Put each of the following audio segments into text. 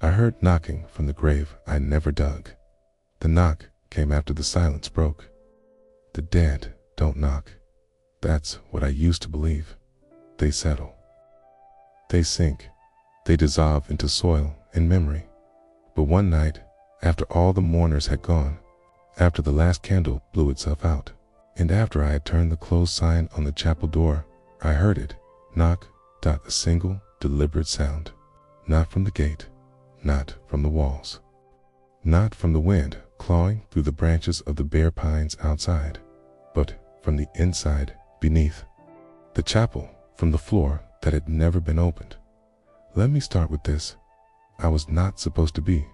I heard knocking from the grave I never dug. The knock came after the silence broke. The dead don't knock. That's what I used to believe. They settle. They sink. They dissolve into soil and memory. But one night, after all the mourners had gone, after the last candle blew itself out, and after I had turned the closed sign on the chapel door, I heard it knock. A single, deliberate sound. Not from the gate, not from the walls, not from the wind clawing through the branches of the bare pines outside, but from the inside beneath the chapel, from the floor that had never been opened. Let me start with this. I was not supposed to be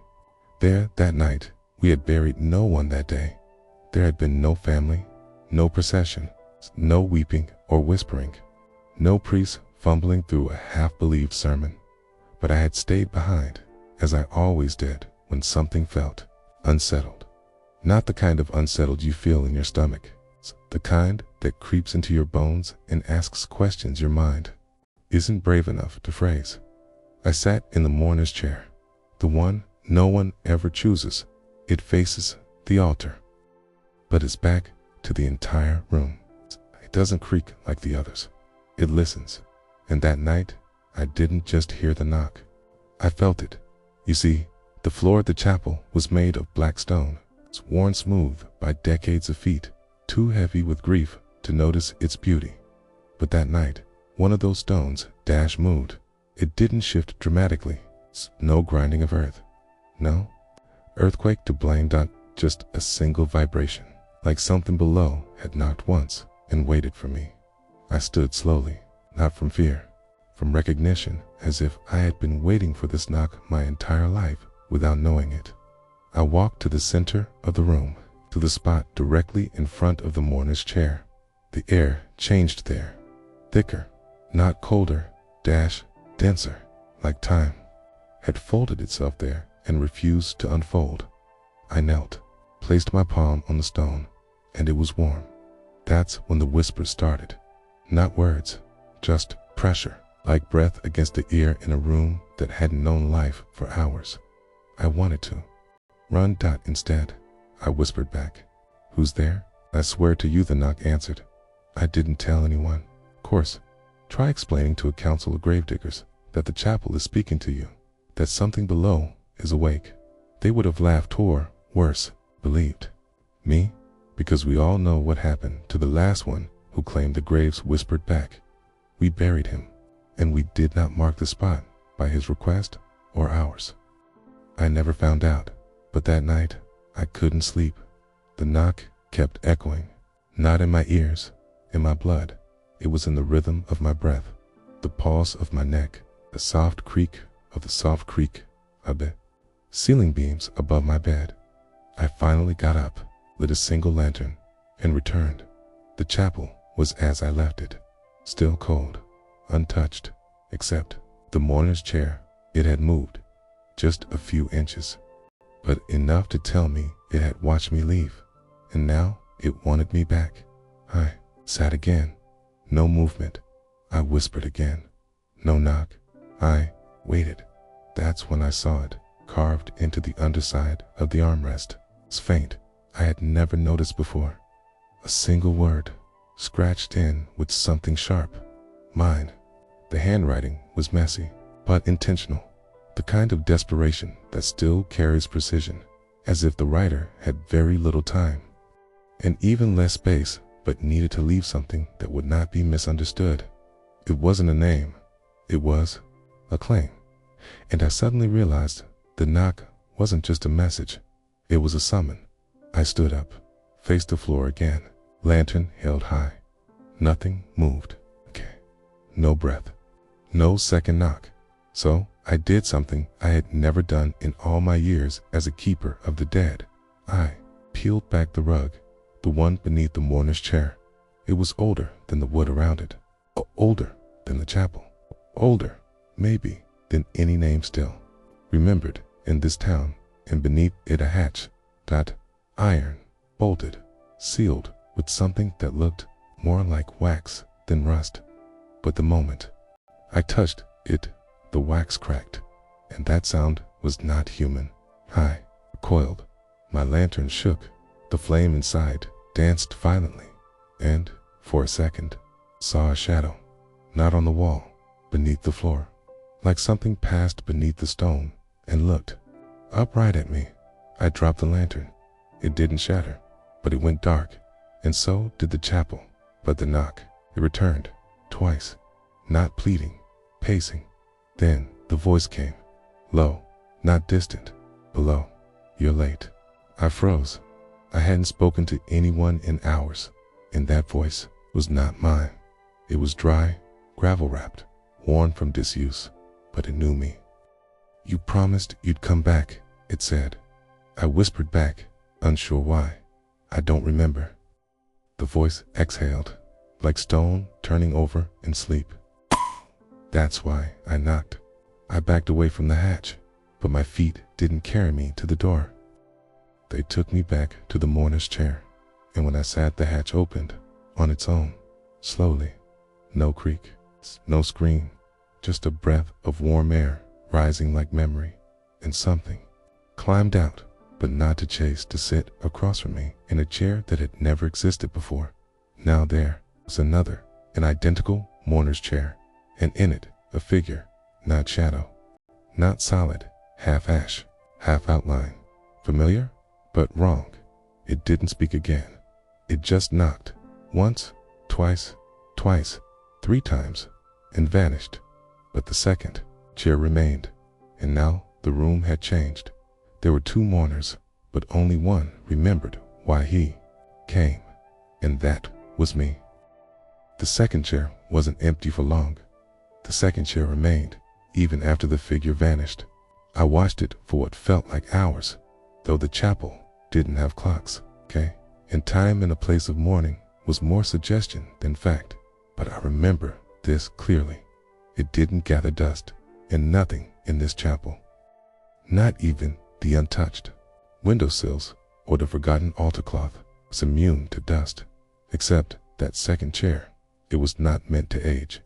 there that night. We had buried no one that day. There had been no family, no procession, no weeping or whispering, no priest fumbling through a half-believed sermon. But I had stayed behind, as I always did when something felt unsettled. Not the kind of unsettled you feel in your stomach, the kind that creeps into your bones and asks questions your mind isn't brave enough to phrase. I sat in the mourner's chair, the one no one ever chooses. It faces the altar, but it's back to the entire room. It doesn't creak like the others. It listens. And that night, I didn't just hear the knock. I felt it. You see, the floor of the chapel was made of black stone. It's worn smooth by decades of feet, too heavy with grief to notice its beauty. But that night, one of those stones moved. It didn't shift dramatically. No grinding of earth. No earthquake to blame. Just a single vibration, like something below had knocked once and waited for me. I stood slowly. Not from fear, from recognition, as if I had been waiting for this knock my entire life without knowing it. I walked to the center of the room, to the spot directly in front of the mourner's chair. The air changed there, thicker, not colder, denser, like time had folded itself there and refused to unfold. I knelt, placed my palm on the stone, and it was warm. That's when the whispers started. Not words, just pressure, like breath against the ear in a room that hadn't known life for hours. I wanted to run. Instead, I whispered back, "Who's there?" "I swear to you," the knock answered. "I didn't tell anyone." "Of course. Try explaining to a council of gravediggers that the chapel is speaking to you, that something below is awake." They would have laughed or, worse, believed me, because we all know what happened to the last one who claimed the graves whispered back. We buried him, and we did not mark the spot by his request or ours. I never found out, but that night I couldn't sleep. The knock kept echoing, not in my ears, in my blood. It was in the rhythm of my breath, the pulse of my neck, the soft creak of the ceiling beams above my bed. I finally got up, lit a single lantern, and returned. The chapel was as I left it, still cold, untouched, except the mourner's chair. It had moved, just a few inches, but enough to tell me it had watched me leave, and now it wanted me back. I sat again. No movement. I whispered again. No knock. I waited. That's when I saw it, carved into the underside of the armrest. It's faint. I had never noticed before. A single word, scratched in with something sharp. Mine. The handwriting was messy, but intentional. The kind of desperation that still carries precision, as if the writer had very little time, and even less space, but needed to leave something that would not be misunderstood. It wasn't a name. It was a claim. And I suddenly realized the knock wasn't just a message. It was a summon. I stood up, faced the floor again, lantern held high. Nothing moved. Okay. No breath. No second knock. So I did something I had never done in all my years as a keeper of the dead. I peeled back the rug, the one beneath the mourner's chair. It was older than the wood around it. Older than the chapel. Older, maybe, than any name still remembered in this town, and beneath it a hatch, iron, bolted, sealed with something that looked more like wax than rust. But the moment I touched it, the wax cracked, and that sound was not human. I recoiled. My lantern shook. The flame inside danced violently, and, for a second, saw a shadow, not on the wall, beneath the floor, like something passed beneath the stone and looked upright at me. I dropped the lantern. It didn't shatter, but it went dark, and so did the chapel. But the knock, it returned, twice, not pleading, pacing. Then the voice came, low, not distant, below. You're late. I froze. I hadn't spoken to anyone in hours, and that voice was not mine. It was dry, gravel-wrapped, worn from disuse, but it knew me. You promised you'd come back, it said. I whispered back, unsure why. I don't remember. The voice exhaled, like stone turning over in sleep. That's why I knocked. I backed away from the hatch, but my feet didn't carry me to the door. They took me back to the mourner's chair, and when I sat, the hatch opened on its own, slowly. No creak, no scream, just a breath of warm air rising like memory, and something climbed out, but not to chase, to sit across from me in a chair that had never existed before. Now there was another, an identical mourner's chair, and in it a figure, not shadow, not solid, half ash, half outline. Familiar, but wrong. It didn't speak again. It just knocked, once, twice, 3 times, and vanished. But the second chair remained, and now the room had changed. There were 2 mourners, but only one remembered why he came, and that was me. The second chair wasn't empty for long. The second chair remained, even after the figure vanished. I watched it for what felt like hours, though the chapel didn't have clocks, okay? And time in a place of mourning was more suggestion than fact. But I remember this clearly. It didn't gather dust, and nothing in this chapel, not even the untouched windowsills or the forgotten altar cloth, was immune to dust, except that second chair. It was not meant to age.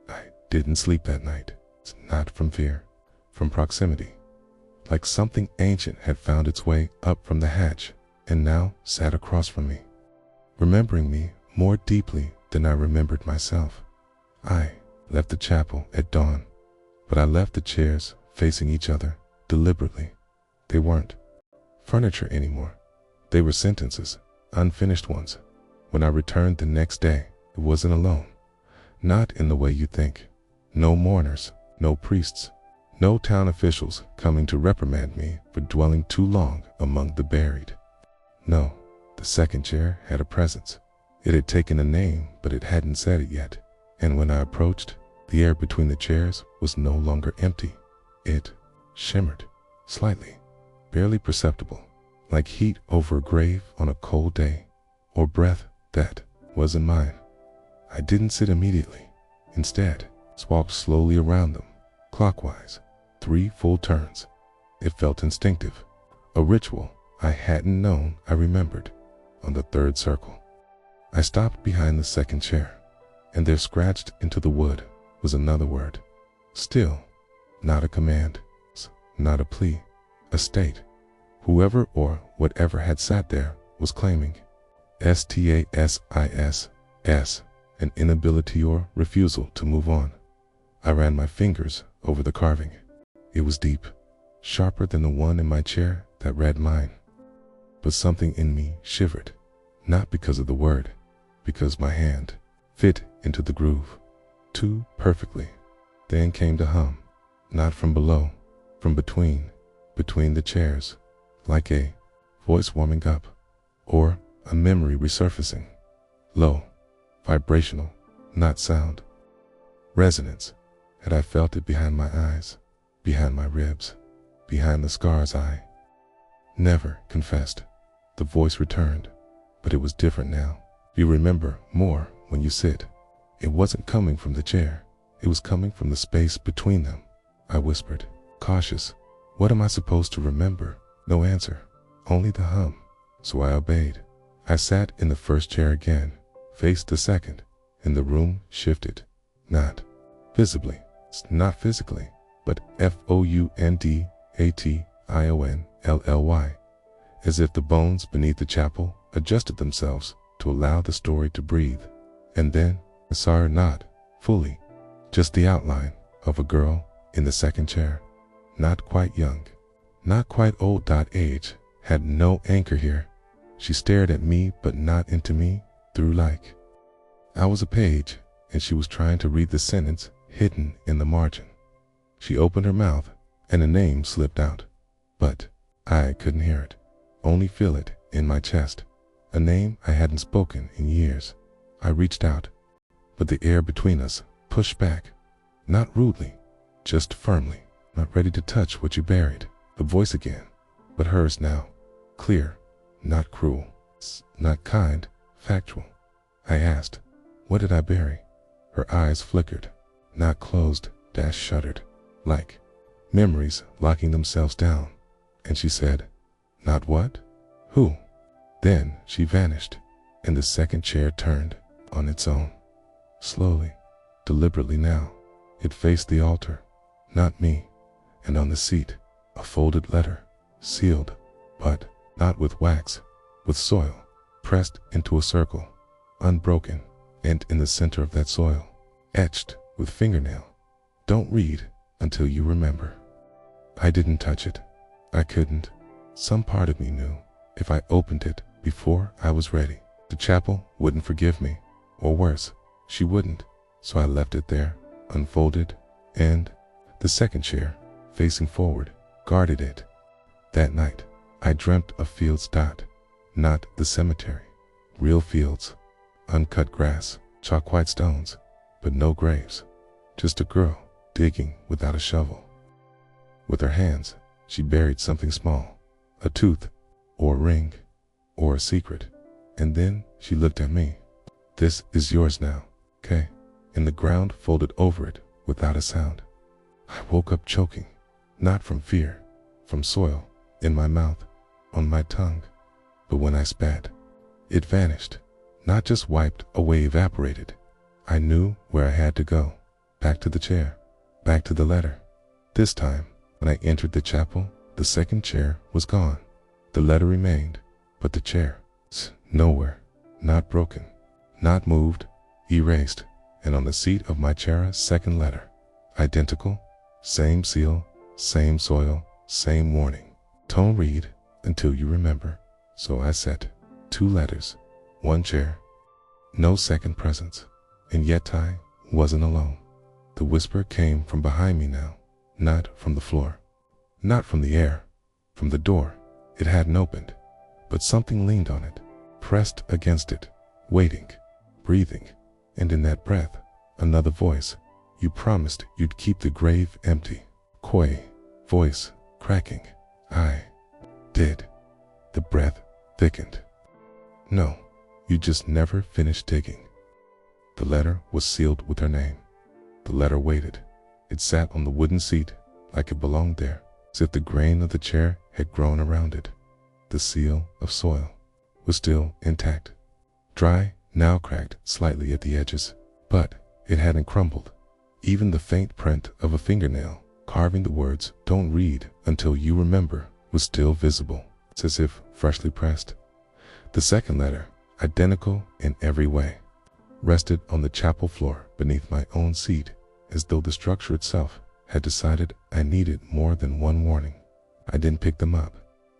I didn't sleep that night. It's not from fear, from proximity. Like something ancient had found its way up from the hatch and now sat across from me, remembering me more deeply than I remembered myself. I left the chapel at dawn, but I left the chairs facing each other deliberately. They weren't furniture anymore. They were sentences, unfinished ones. When I returned the next day, it wasn't alone. Not in the way you think. No mourners, no priests, no town officials coming to reprimand me for dwelling too long among the buried. No, the second chair had a presence. It had taken a name, but it hadn't said it yet. And when I approached, the air between the chairs was no longer empty. It shimmered, slightly, barely perceptible, like heat over a grave on a cold day, or breath that wasn't mine. I didn't sit immediately. Instead, walked slowly around them, clockwise, 3 full turns. It felt instinctive, a ritual I hadn't known I remembered. On the 3rd circle, I stopped behind the second chair, and there, scratched into the wood, was another word. Still, not a command, not a plea, a state. Whoever or whatever had sat there was claiming stasis, an inability or refusal to move on. I ran my fingers over the carving. It was deep, sharper than the one in my chair that read mine. But something in me shivered, not because of the word, because my hand fit into the groove too perfectly. Then came the hum, not from below, from between the chairs, like a voice warming up, or a memory resurfacing. Low, vibrational, not sound. Resonance. Had I felt it behind my eyes, behind my ribs, behind the scars I never confessed. The voice returned, but it was different now. You remember more when you sit. It wasn't coming from the chair. It was coming from the space between them. I whispered, cautious. What am I supposed to remember? No answer, only the hum. So I obeyed. I sat in the first chair again, faced the second, and the room shifted. Not visibly, not physically, but found Ationlly, as if the bones beneath the chapel adjusted themselves to allow the story to breathe. And then I saw her not fully, just the outline of a girl in the second chair, not quite young, not quite old. Age had no anchor here. She stared at me but not into me, through like I was a page and she was trying to read the sentence hidden in the margin. She opened her mouth and a name slipped out, but I couldn't hear it, only feel it in my chest, a name I hadn't spoken in years. I reached out, but the air between us pushed back, not rudely, just firmly, not ready to touch what you buried. The voice again, but hers now, clear, not cruel, not kind, factual. I asked, what did I bury? Her eyes flickered, not closed, shuttered, like memories locking themselves down. And she said, not what? Who? Then she vanished, and the second chair turned on its own. Slowly, deliberately now, it faced the altar, not me, and on the seat, a folded letter, sealed, but not with wax, with soil, pressed into a circle, unbroken, and in the center of that soil, etched with fingernail, don't read until you remember. I didn't touch it. I couldn't. Some part of me knew if I opened it before I was ready, the chapel wouldn't forgive me, or worse, she wouldn't. So I left it there, unfolded, and the second chair, facing forward, guarded it. That night, I dreamt of fields. Not the cemetery. Real fields, uncut grass, chalk white stones, but no graves. Just a girl digging without a shovel. With her hands, she buried something small, a tooth, or a ring, or a secret. And then she looked at me. This is yours now, okay? And the ground folded over it without a sound. I woke up choking, not from fear, from soil, in my mouth, on my tongue. But when I spat, it vanished, not just wiped away, evaporated. I knew where I had to go, back to the chair, back to the letter. This time, when I entered the chapel, the second chair was gone. The letter remained, but the chair, nowhere, not broken, not moved, erased, and on the seat of my chair, a second letter, identical, same seal, same soil, same warning. Don't read until you remember. So I said, 2 letters, 1 chair, no second presence. And yet I wasn't alone. The whisper came from behind me now, not from the floor, not from the air, from the door. It hadn't opened, but something leaned on it, pressed against it, waiting, breathing, and in that breath, another voice. You promised you'd keep the grave empty. Coy, voice, cracking. I did. The breath thickened. No, you just never finished digging. The letter was sealed with her name. The letter waited. It sat on the wooden seat like it belonged there, as if the grain of the chair had grown around it. The seal of soil was still intact, dry, now cracked slightly at the edges, but it hadn't crumbled. Even the faint print of a fingernail carving the words, "Don't read until you remember," was still visible. It's as if freshly pressed. The second letter, identical in every way, rested on the chapel floor beneath my own seat, as though the structure itself had decided I needed more than one warning. I didn't pick them up,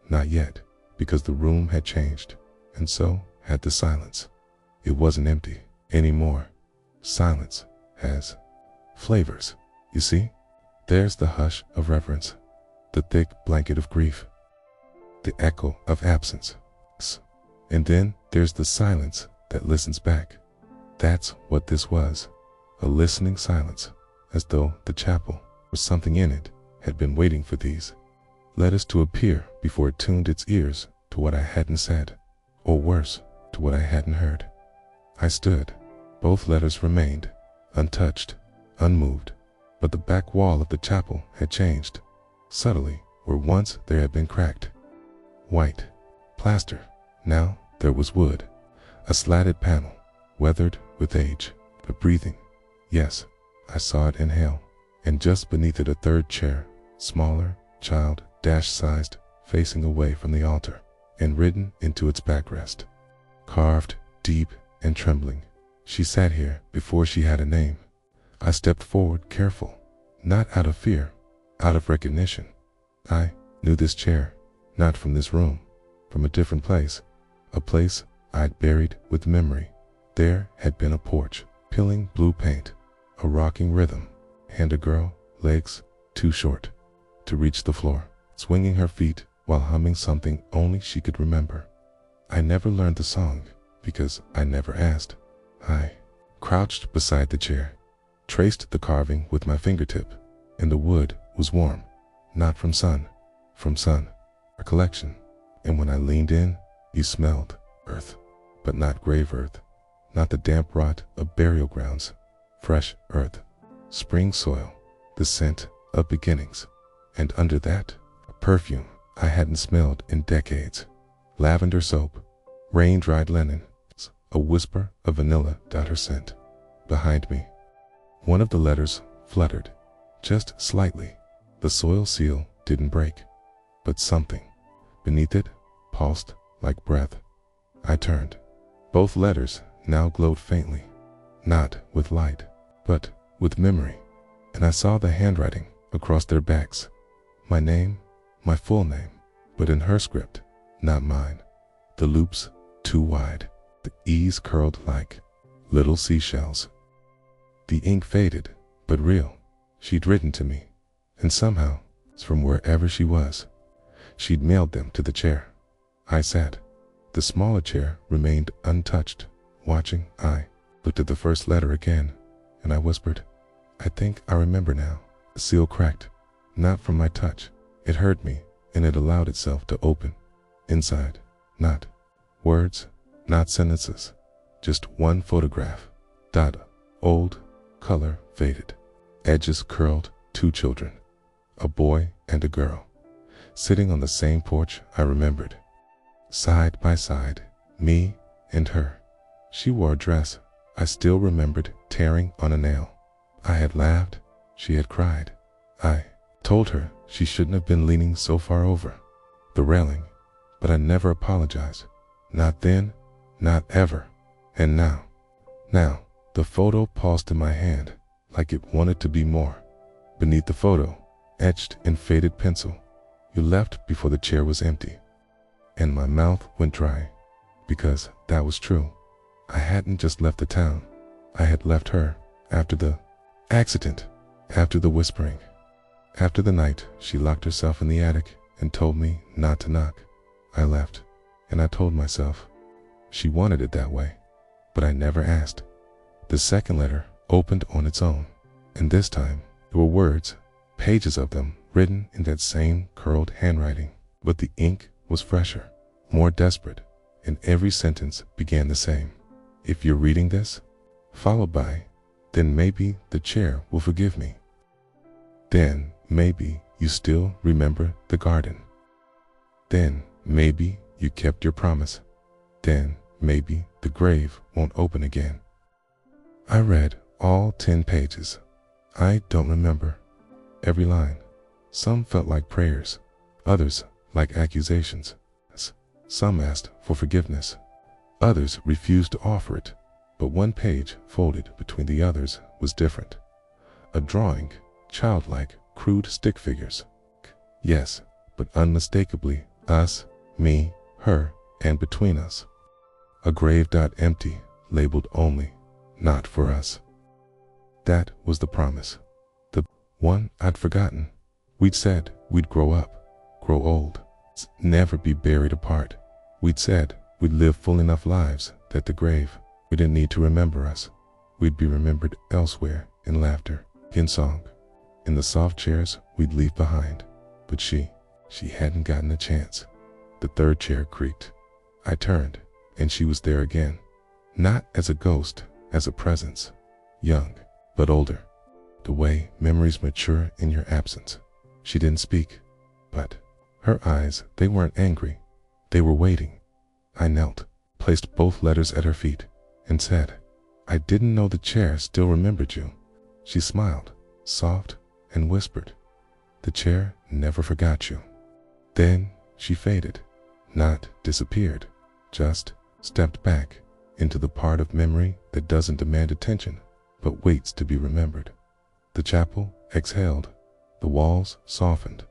not yet, because the room had changed, and so had the silence. It wasn't empty anymore. Silence has flavors, you see? There's the hush of reverence, the thick blanket of grief, the echo of absence. And then there's the silence that listens back. That's what this was, a listening silence, as though the chapel, or something in it, had been waiting for these letters to appear before it tuned its ears to what I hadn't said, or worse, to what I hadn't heard. I stood. Both letters remained, untouched, unmoved, but the back wall of the chapel had changed, subtly, where once there had been cracked white plaster. Now there was wood, a slatted panel, weathered with age, but breathing. Yes, I saw it inhale, and just beneath it a third chair, smaller, child, dash-sized, facing away from the altar, and written into its backrest. Carved, deep, and trembling. She sat here before she had a name. I stepped forward, careful, not out of fear, out of recognition. I knew this chair, not from this room, from a different place, a place I'd buried with memory. There had been a porch, peeling blue paint, a rocking rhythm, and a girl, legs too short to reach the floor, swinging her feet while humming something only she could remember. I never learned the song because I never asked. I crouched beside the chair, traced the carving with my fingertip, and the wood was warm, not from sun, recollection. And when I leaned in, you smelled earth, but not grave earth, not the damp rot of burial grounds, fresh earth, spring soil, the scent of beginnings, and under that, a perfume I hadn't smelled in decades. Lavender soap, rain-dried linen, a whisper of vanilla her scent. Behind me, one of the letters fluttered, just slightly. The soil seal didn't break, but something beneath it pulsed like breath. I turned. Both letters now glowed faintly, not with light, but with memory, and I saw the handwriting across their backs. My name, my full name, but in her script, not mine. The loops too wide, the E's curled like little seashells. The ink faded, but real. She'd written to me, and somehow, from wherever she was, she'd mailed them to the chair. I sat. The smaller chair remained untouched, watching. I looked at the first letter again, and I whispered, I think I remember now. The seal cracked, not from my touch. It hurt me, and it allowed itself to open. Inside, not words, not sentences, just one photograph. Old, color faded, edges curled, 2 children, a boy and a girl, sitting on the same porch I remembered. Side by side, me and her. She wore a dress I still remembered tearing on a nail. I had laughed, she had cried. I told her she shouldn't have been leaning so far over the railing, but I never apologized. Not then, not ever. And now, the photo pulsed in my hand like it wanted to be more. Beneath the photo, etched in faded pencil, you left before the chair was empty. And my mouth went dry, because that was true. I hadn't just left the town. I had left her after the accident, after the whispering, after the night she locked herself in the attic and told me not to knock. I left, and I told myself she wanted it that way, but I never asked. The second letter opened on its own, and this time there were words, pages of them, written in that same curled handwriting, but the ink was fresher, more desperate, and every sentence began the same. If you're reading this, followed by, then maybe the chair will forgive me. Then maybe you still remember the garden. Then maybe you kept your promise. Then maybe the grave won't open again. I read all 10 pages. I don't remember every line. Some felt like prayers, others like accusations. Some asked for forgiveness, others refused to offer it, but one page folded between the others was different. A drawing, childlike, crude stick figures. Yes, but unmistakably us, me, her, and between us. A grave empty, labeled only, not for us. That was the promise. The one I'd forgotten. We'd said we'd grow up, grow old, never be buried apart. We'd said we'd live full enough lives that the grave, we didn't need to remember us. We'd be remembered elsewhere in laughter, in song, in the soft chairs we'd leave behind. But she hadn't gotten a chance. The third chair creaked. I turned, and she was there again. Not as a ghost, as a presence. Young, but older. The way memories mature in your absence. She didn't speak, but her eyes, they weren't angry. They were waiting. I knelt, placed both letters at her feet, and said, I didn't know the chair still remembered you. She smiled, soft, and whispered, the chair never forgot you. Then she faded, not disappeared, just stepped back into the part of memory that doesn't demand attention, but waits to be remembered. The chapel exhaled, the walls softened,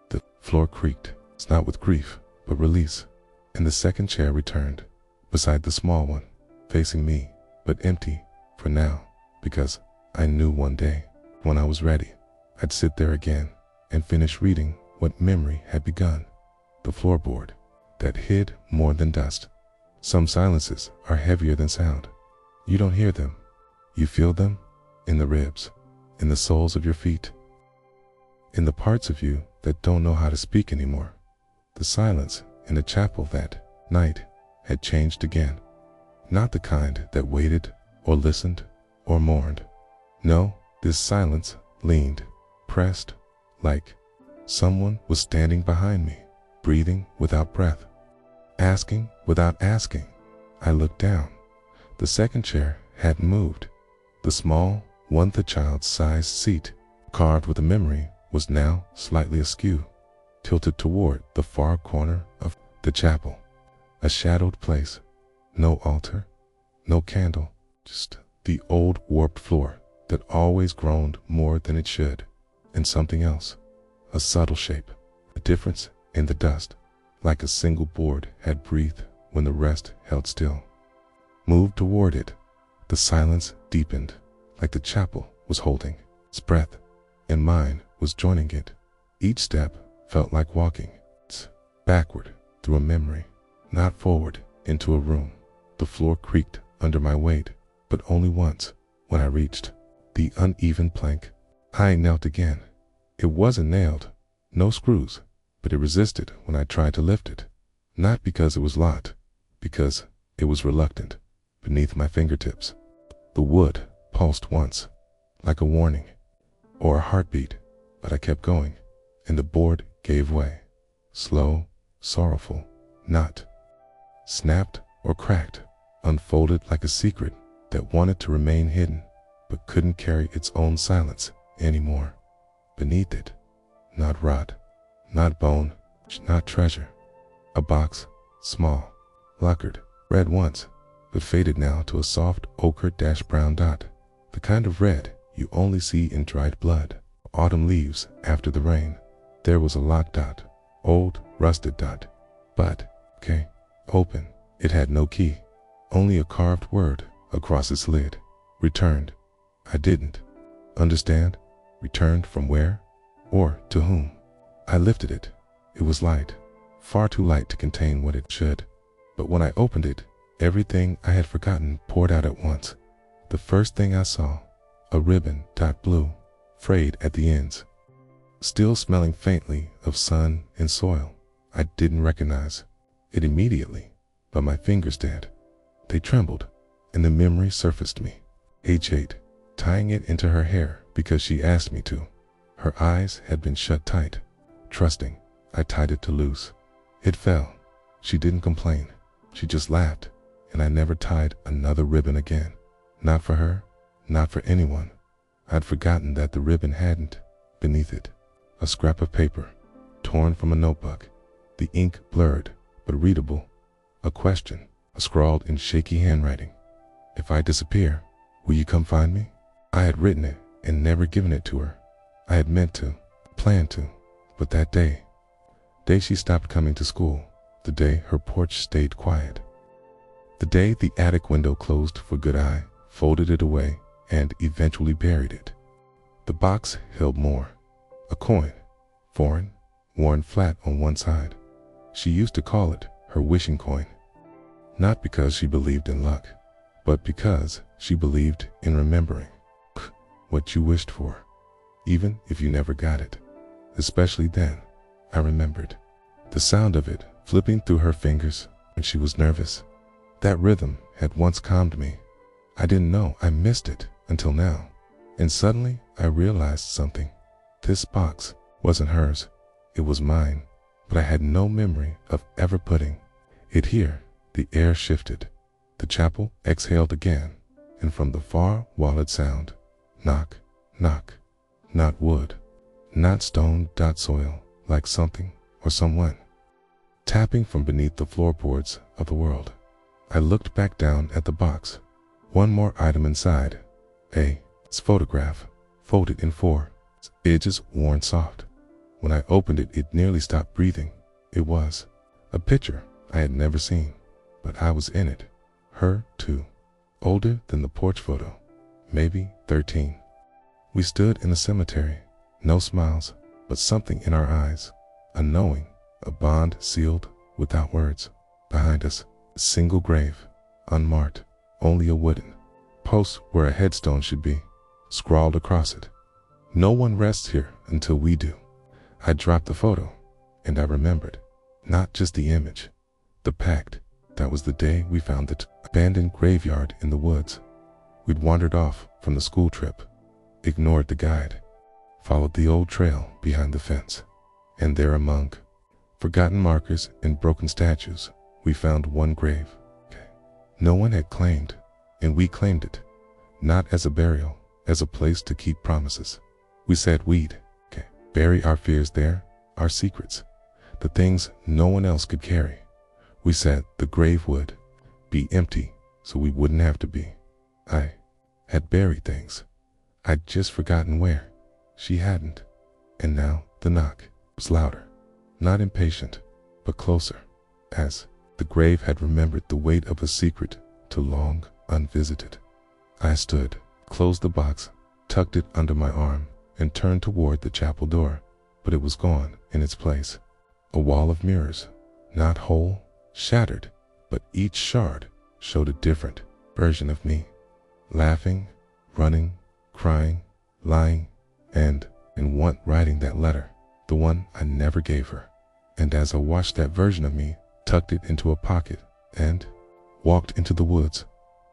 the floor creaked, it's not with grief, but release, and the second chair returned, beside the small one, facing me, but empty for now, because I knew one day, when I was ready, I'd sit there again and finish reading what memory had begun. The floorboard that hid more than dust. Some silences are heavier than sound. You don't hear them. You feel them in the ribs, in the soles of your feet, in the parts of you that don't know how to speak anymore. The silence in the chapel that night had changed again. Not the kind that waited or listened or mourned. No, this silence leaned, pressed, like someone was standing behind me, breathing without breath, asking without asking. I looked down. The second chair hadn't moved. The small, one-child-sized seat, carved with a memory, was now slightly askew, tilted toward the far corner of the chapel. A shadowed place. No altar, no candle, just the old warped floor that always groaned more than it should, and something else. A subtle shape, a difference in the dust, like a single board had breathed when the rest held still. Moved toward it. The silence deepened, like the chapel was holding its breath, and mine was joining it. Each step felt like walking backward through a memory, not forward into a room. The floor creaked under my weight, but only once, when I reached the uneven plank. I knelt again. It wasn't nailed, no screws, but it resisted when I tried to lift it. Not because it was locked, because it was reluctant, beneath my fingertips. The wood pulsed once, like a warning, or a heartbeat, but I kept going, and the board gave way. Slow, sorrowful, not snapped or cracked, unfolded like a secret that wanted to remain hidden, but couldn't carry its own silence anymore. Beneath it, not rot, not bone, not treasure. A box, small, lacquered, red once, but faded now to a soft ochre-brown dot, the kind of red you only see in dried blood, autumn leaves after the rain. There was a locked dot, old, rusted dot, but, open. It had no key, only a carved word across its lid. Returned. I didn't understand. Returned from where? Or to whom? I lifted it. It was light, far too light to contain what it should. But when I opened it, everything I had forgotten poured out at once. The first thing I saw, a ribbon, blue, frayed at the ends, still smelling faintly of sun and soil. I didn't recognize it immediately, but my fingers did. They trembled, and the memory surfaced me. H8, tying it into her hair because she asked me to. Her eyes had been shut tight. Trusting, I tied it to loose. It fell. She didn't complain. She just laughed, and I never tied another ribbon again. Not for her, not for anyone. I'd forgotten that the ribbon hadn't, beneath it, a scrap of paper, torn from a notebook, the ink blurred, but readable. A question, scrawled in shaky handwriting. If I disappear, will you come find me? I had written it and never given it to her. I had meant to, planned to, but that day she stopped coming to school, the day her porch stayed quiet, the day the attic window closed for good, I folded it away and eventually buried it. The box held more, a coin, foreign, worn flat on one side. She used to call it her wishing coin, not because she believed in luck, but because she believed in remembering what you wished for, even if you never got it. Especially then, I remembered the sound of it flipping through her fingers when she was nervous. That rhythm had once calmed me. I didn't know I missed it until now, and suddenly I realized something. This box wasn't hers, it was mine, but I had no memory of ever putting it here. The air shifted. The chapel exhaled again, and from the far walled sound, knock, knock, not wood, not stone, soil, like something or someone tapping from beneath the floorboards of the world. I looked back down at the box. One more item inside. A photograph, folded in four, edges worn soft. When I opened it, it nearly stopped breathing. It was a picture I had never seen, but I was in it. Her, too. Older than the porch photo. Maybe 13. We stood in the cemetery. No smiles, but something in our eyes. A knowing, a bond sealed without words. Behind us, a single grave, unmarked, only a wooden post where a headstone should be, scrawled across it. No one rests here until we do. I dropped the photo, and I remembered, not just the image, the pact. That was the day we found the abandoned graveyard in the woods. We'd wandered off from the school trip, ignored the guide, followed the old trail behind the fence, and there among forgotten markers and broken statues, we found one grave. No one had claimed, and we claimed it, not as a burial, as a place to keep promises. We said we'd bury our fears there, our secrets, the things no one else could carry. We said the grave would be empty so we wouldn't have to be. I had buried things. I'd just forgotten where. She hadn't. And now the knock was louder, not impatient, but closer, as the grave had remembered the weight of a secret too long unvisited. I stood, closed the box, tucked it under my arm, and turned toward the chapel door, but it was gone in its place. A wall of mirrors, not whole, shattered, but each shard showed a different version of me. Laughing, running, crying, lying, and one writing that letter, the one I never gave her. And as I watched that version of me, tucked it into a pocket and walked into the woods,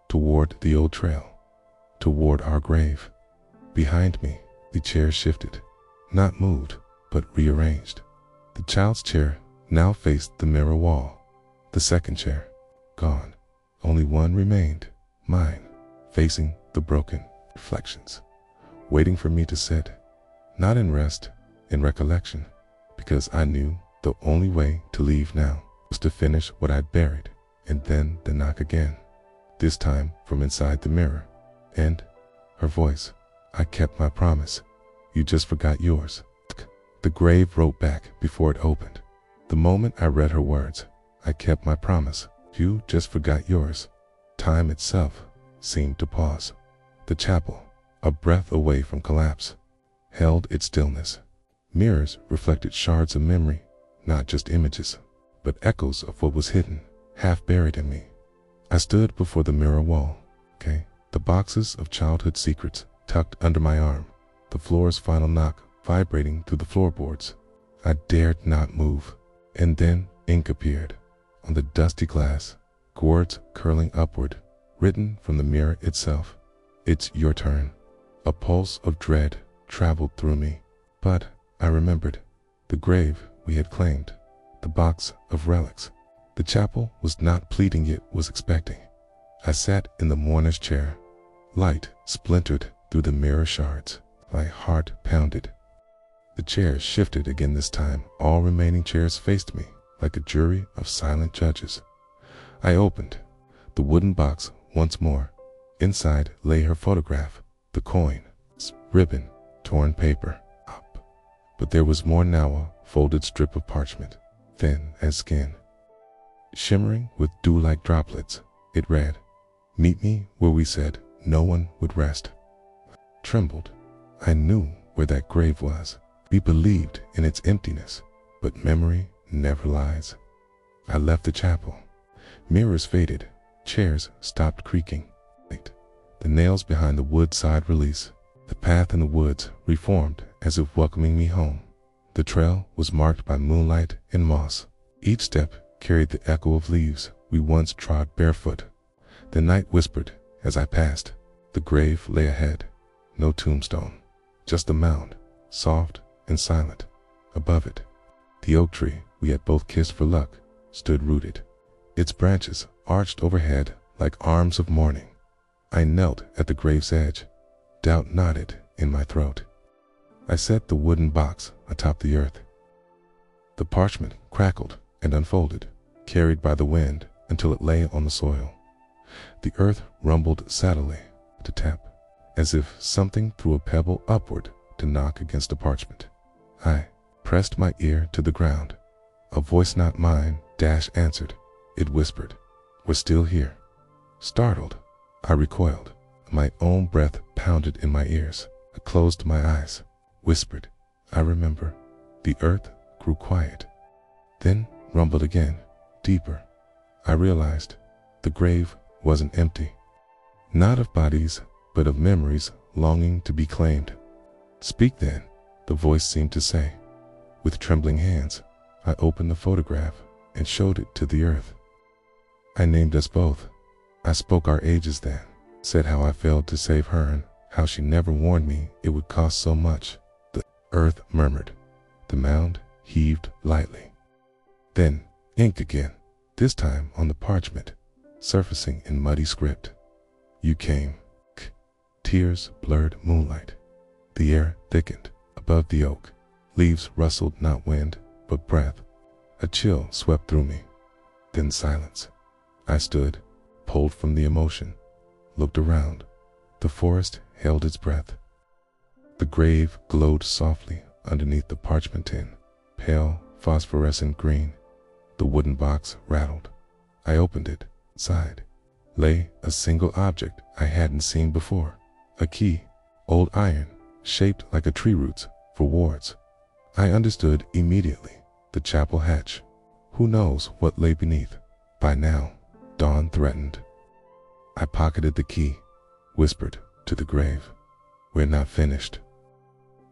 toward the old trail, toward our grave. Behind me, the chair shifted, not moved, but rearranged. The child's chair now faced the mirror wall. The second chair, gone. Only one remained, mine, facing the broken reflections, waiting for me to sit, not in rest, in recollection, because I knew the only way to leave now was to finish what I'd buried, and then the knock again, this time from inside the mirror, and her voice. I kept my promise. You just forgot yours. The grave wrote back before it opened. The moment I read her words, I kept my promise. You just forgot yours. Time itself seemed to pause. The chapel, a breath away from collapse, held its stillness. Mirrors reflected shards of memory, not just images, but echoes of what was hidden, half buried in me. I stood before the mirror wall, the boxes of childhood secrets tucked under my arm, the floor's final knock vibrating through the floorboards. I dared not move, and then ink appeared on the dusty glass, words curling upward, written from the mirror itself. It's your turn. A pulse of dread traveled through me, but I remembered the grave we had claimed, the box of relics. The chapel was not pleading, it was expecting. I sat in the mourner's chair. Light splintered through the mirror shards. My heart pounded. The chairs shifted again this time. All remaining chairs faced me like a jury of silent judges. I opened the wooden box once more. Inside lay her photograph, the coin, ribbon, torn paper, up. But there was more now, a folded strip of parchment, thin as skin, shimmering with dew-like droplets. It read, "Meet me where we said no one would rest." Trembled. I knew where that grave was. We believed in its emptiness, but memory never lies. I left the chapel. Mirrors faded. Chairs stopped creaking. The nails behind the wood side release. The path in the woods reformed as if welcoming me home. The trail was marked by moonlight and moss. Each step carried the echo of leaves we once trod barefoot. The night whispered as I passed. The grave lay ahead. No tombstone, just a mound, soft and silent. Above it, the oak tree we had both kissed for luck stood rooted. Its branches arched overhead like arms of mourning. I knelt at the grave's edge. Doubt knotted in my throat. I set the wooden box atop the earth. The parchment crackled and unfolded, carried by the wind until it lay on the soil. The earth rumbled sadly to tap, as if something threw a pebble upward to knock against the parchment. I pressed my ear to the ground. A voice not mine answered. It whispered, "We're still here." Startled, I recoiled. My own breath pounded in my ears. I closed my eyes, whispered, "I remember." The earth grew quiet, then rumbled again, deeper. I realized the grave wasn't empty. Not of bodies, but of memories longing to be claimed. "Speak then," the voice seemed to say. With trembling hands, I opened the photograph and showed it to the earth. I named us both. I spoke our ages then, said how I failed to save her and how she never warned me it would cost so much. The earth murmured. The mound heaved lightly. Then ink again, this time on the parchment, surfacing in muddy script. You came. Tears blurred moonlight. The air thickened above the oak. Leaves rustled, not wind, but breath. A chill swept through me. Then silence. I stood, pulled from the emotion, looked around. The forest held its breath. The grave glowed softly underneath the parchment tin, pale phosphorescent green. The wooden box rattled. I opened it, sighed. Lay a single object I hadn't seen before. A key, old iron, shaped like a tree roots for wards. I understood immediately. The chapel hatch. Who knows what lay beneath? By now, dawn threatened. I pocketed the key, whispered to the grave, "We're not finished."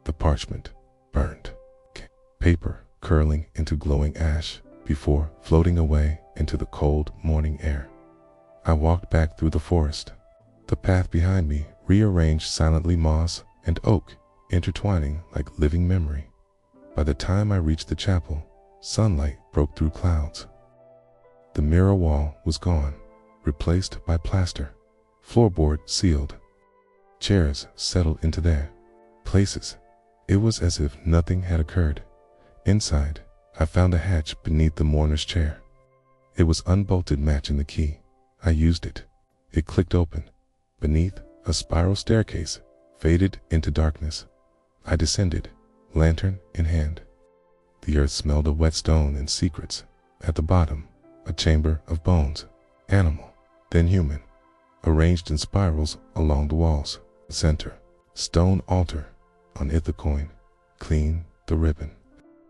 The parchment burned, paper curling into glowing ash before floating away into the cold morning air. I walked back through the forest. The path behind me rearranged silently, moss and oak intertwining like living memory. By the time I reached the chapel, sunlight broke through clouds. The mirror wall was gone, replaced by plaster, floorboard sealed. Chairs settled into their places. It was as if nothing had occurred. Inside, I found a hatch beneath the mourner's chair. It was unbolted, matching the key. I used it. It clicked open. Beneath, a spiral staircase faded into darkness. I descended, lantern in hand. The earth smelled of wet stone and secrets. At the bottom, a chamber of bones, animal, then human, arranged in spirals along the walls. Center, stone altar, on it the coin, clean the ribbon.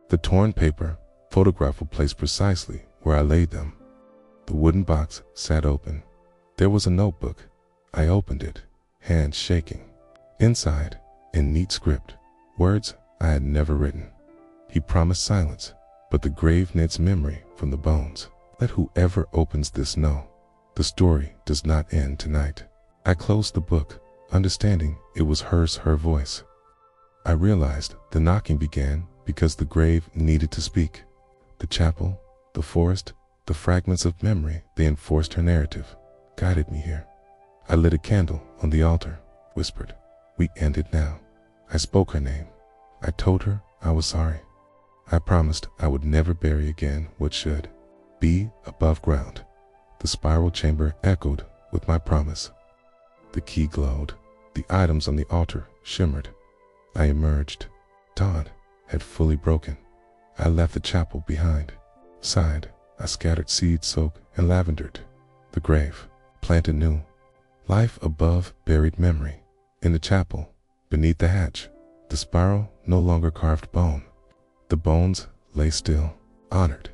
The torn paper, photograph were placed precisely where I laid them. The wooden box sat open. There was a notebook. I opened it, hands shaking. Inside, in neat script, words I had never written. He promised silence, but the grave knits memory from the bones. Let whoever opens this know, the story does not end tonight. I closed the book, understanding it was her voice. I realized the knocking began because the grave needed to speak. The chapel, the forest, the fragments of memory they enforced her narrative, guided me here. I lit a candle on the altar, whispered, "We end it now." I spoke her name. I told her I was sorry. I promised I would never bury again what should be above ground. The spiral chamber echoed with my promise. The key glowed. The items on the altar shimmered. I emerged. Dawn had fully broken. I left the chapel behind. Sighed, I scattered seed soak and lavendered. The grave, planted new. Life above buried memory. In the chapel, beneath the hatch, the spiral no longer carved bone. The bones lay still, honored.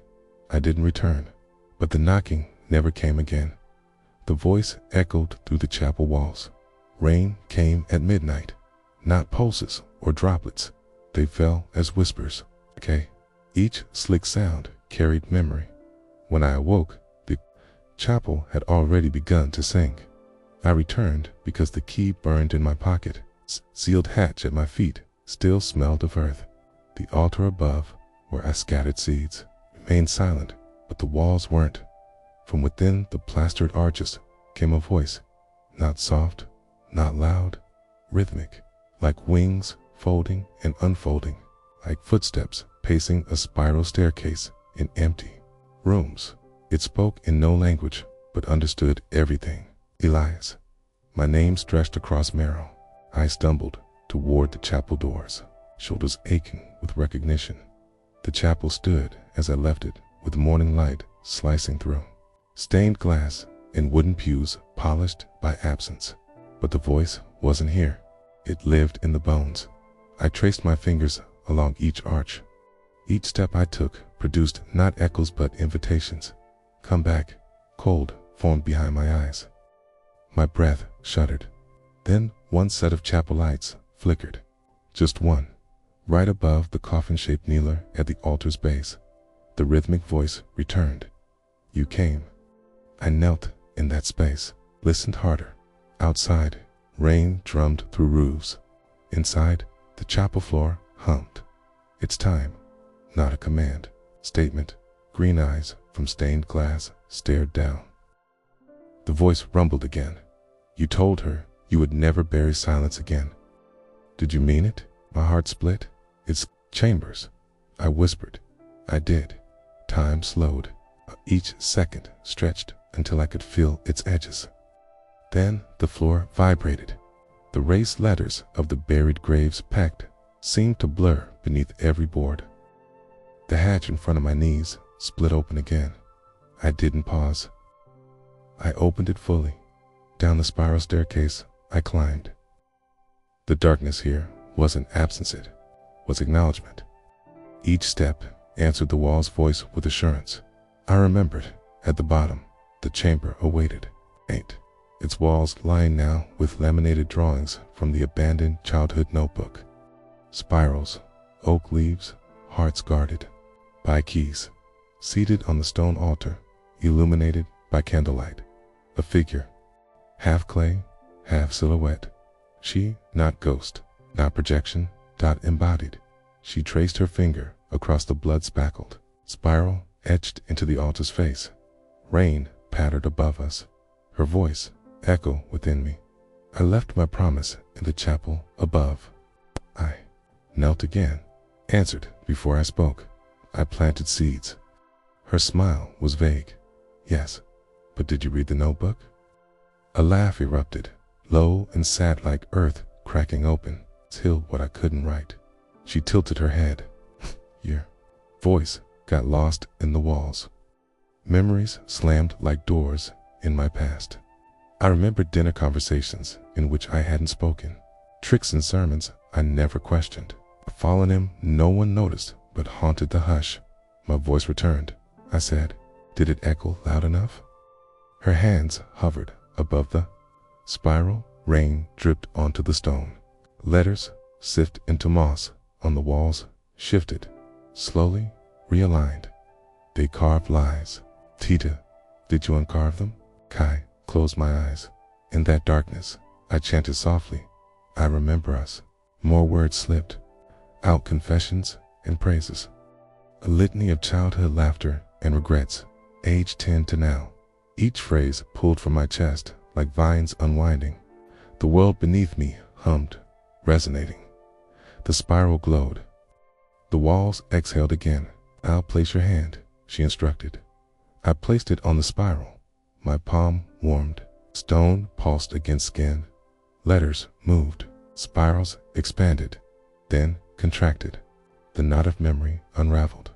I didn't return, but the knocking never came again. The voice echoed through the chapel walls. Rain came at midnight, not pulses or droplets. They fell as whispers. Each slick sound carried memory. When I awoke, the chapel had already begun to sing. I returned because the key burned in my pocket. Sealed hatch at my feet still smelled of earth. The altar above, where I scattered seeds, remained silent, but the walls weren't. From within the plastered arches came a voice, not soft, not loud, rhythmic, like wings folding and unfolding, like footsteps pacing a spiral staircase in empty rooms. It spoke in no language, but understood everything. Elias. My name stretched across marrow. I stumbled toward the chapel doors, shoulders aching with recognition. The chapel stood as I left it, with morning light slicing through. Stained glass and wooden pews polished by absence. But the voice wasn't here. It lived in the bones. I traced my fingers along each arch. Each step I took produced not echoes but invitations. Come back. Cold formed behind my eyes. My breath shuddered. Then one set of chapel lights flickered. Just one, right above the coffin-shaped kneeler at the altar's base. The rhythmic voice returned. You came. I knelt in that space, listened harder. Outside, rain drummed through roofs. Inside, the chapel floor hummed. It's time. Not a command. Statement. Green eyes from stained glass stared down. The voice rumbled again. You told her you would never bury silence again. Did you mean it? My heart split. It's chambers. I whispered. I did. Time slowed. Each second stretched until I could feel its edges. Then the floor vibrated. The raised letters of the buried graves pecked, seemed to blur beneath every board. The hatch in front of my knees split open again. I didn't pause. I opened it fully. Down the spiral staircase I climbed. The darkness here wasn't absence, it was acknowledgement. Each step answered the wall's voice with assurance. I remembered, at the bottom, the chamber awaited. Its walls lined now with laminated drawings from the abandoned childhood notebook. Spirals, oak leaves, hearts guarded by keys. Seated on the stone altar, illuminated by candlelight, a figure, half clay, half silhouette. She, not ghost, not projection, not embodied. She traced her finger across the blood-spackled spiral etched into the altar's face. Rain pattered above us. Her voice echoed within me. I left my promise in the chapel above. I knelt again, answered before I spoke. I planted seeds. Her smile was vague. Yes, but did you read the notebook? A laugh erupted, low and sad like earth cracking open, till what I couldn't write. She tilted her head. Your voice got lost in the walls. Memories slammed like doors in my past. I remembered dinner conversations in which I hadn't spoken, tricks and sermons I never questioned. A fallen hymn no one noticed but haunted the hush. My voice returned. I said, did it echo loud enough? Her hands hovered above the spiral. Rain dripped onto the stone. Letters sifted into moss on the walls, shifted, slowly realigned. They carved lies. Tita, did you uncarve them? Kai closed my eyes. In that darkness, I chanted softly, I remember us. More words slipped out, confessions and praises. A litany of childhood laughter and regrets, age 10 to now. Each phrase pulled from my chest like vines unwinding. The world beneath me hummed, resonating. The spiral glowed. The walls exhaled again. I'll place your hand, she instructed. I placed it on the spiral. My palm warmed. Stone pulsed against skin. Letters moved. Spirals expanded, then contracted. The knot of memory unraveled.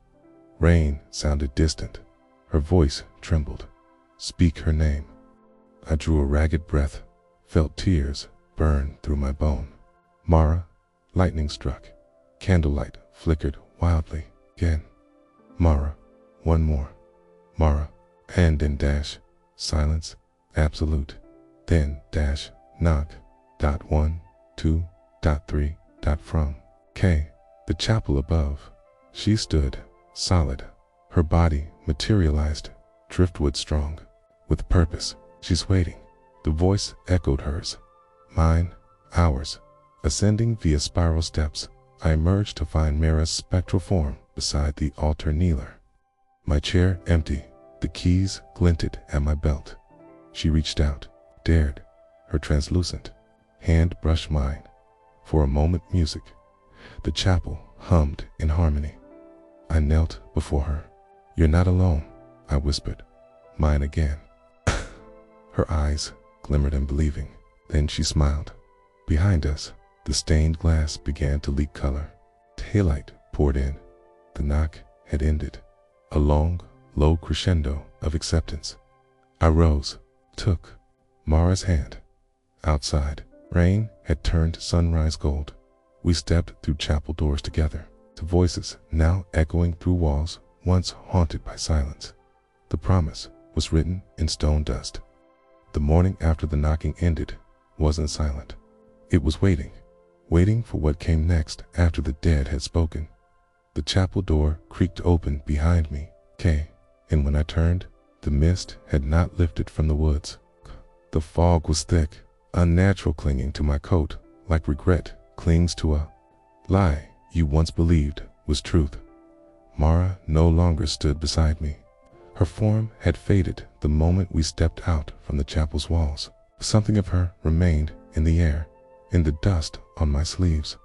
Rain sounded distant. Her voice trembled. Speak her name. I drew a ragged breath, felt tears burn through my bone. Mara. Lightning struck. Candlelight flickered wildly. Again. Mara. One more. Mara. And then dash. Silence. Absolute. Then dash. Knock. Dot 1, 2, dot 3, dot from. K. The chapel above. She stood, solid. Her body materialized, driftwood strong. With purpose. She's waiting. The voice echoed hers. Mine. Ours. Ascending via spiral steps, I emerged to find Mara's spectral form beside the altar kneeler. My chair empty. The keys glinted at my belt. She reached out, dared. Her translucent hand brushed mine. For a moment music. The chapel hummed in harmony. I knelt before her. "You're not alone," I whispered. "Mine again." Her eyes glimmered unbelieving. Then she smiled. Behind us, the stained glass began to leak color. Daylight poured in. The knock had ended. A long, low crescendo of acceptance. I rose, took Mara's hand. Outside, rain had turned sunrise gold. We stepped through chapel doors together, to voices now echoing through walls once haunted by silence. The promise was written in stone dust. The morning after the knocking ended wasn't silent. It was waiting for what came next after the dead had spoken. The chapel door creaked open behind me, and when I turned, the mist had not lifted from the woods. The fog was thick, unnatural, clinging to my coat like regret clings to a lie you once believed was truth. Mara no longer stood beside me. Her form had faded the moment we stepped out from the chapel's walls. Something of her remained in the air, in the dust on my sleeves,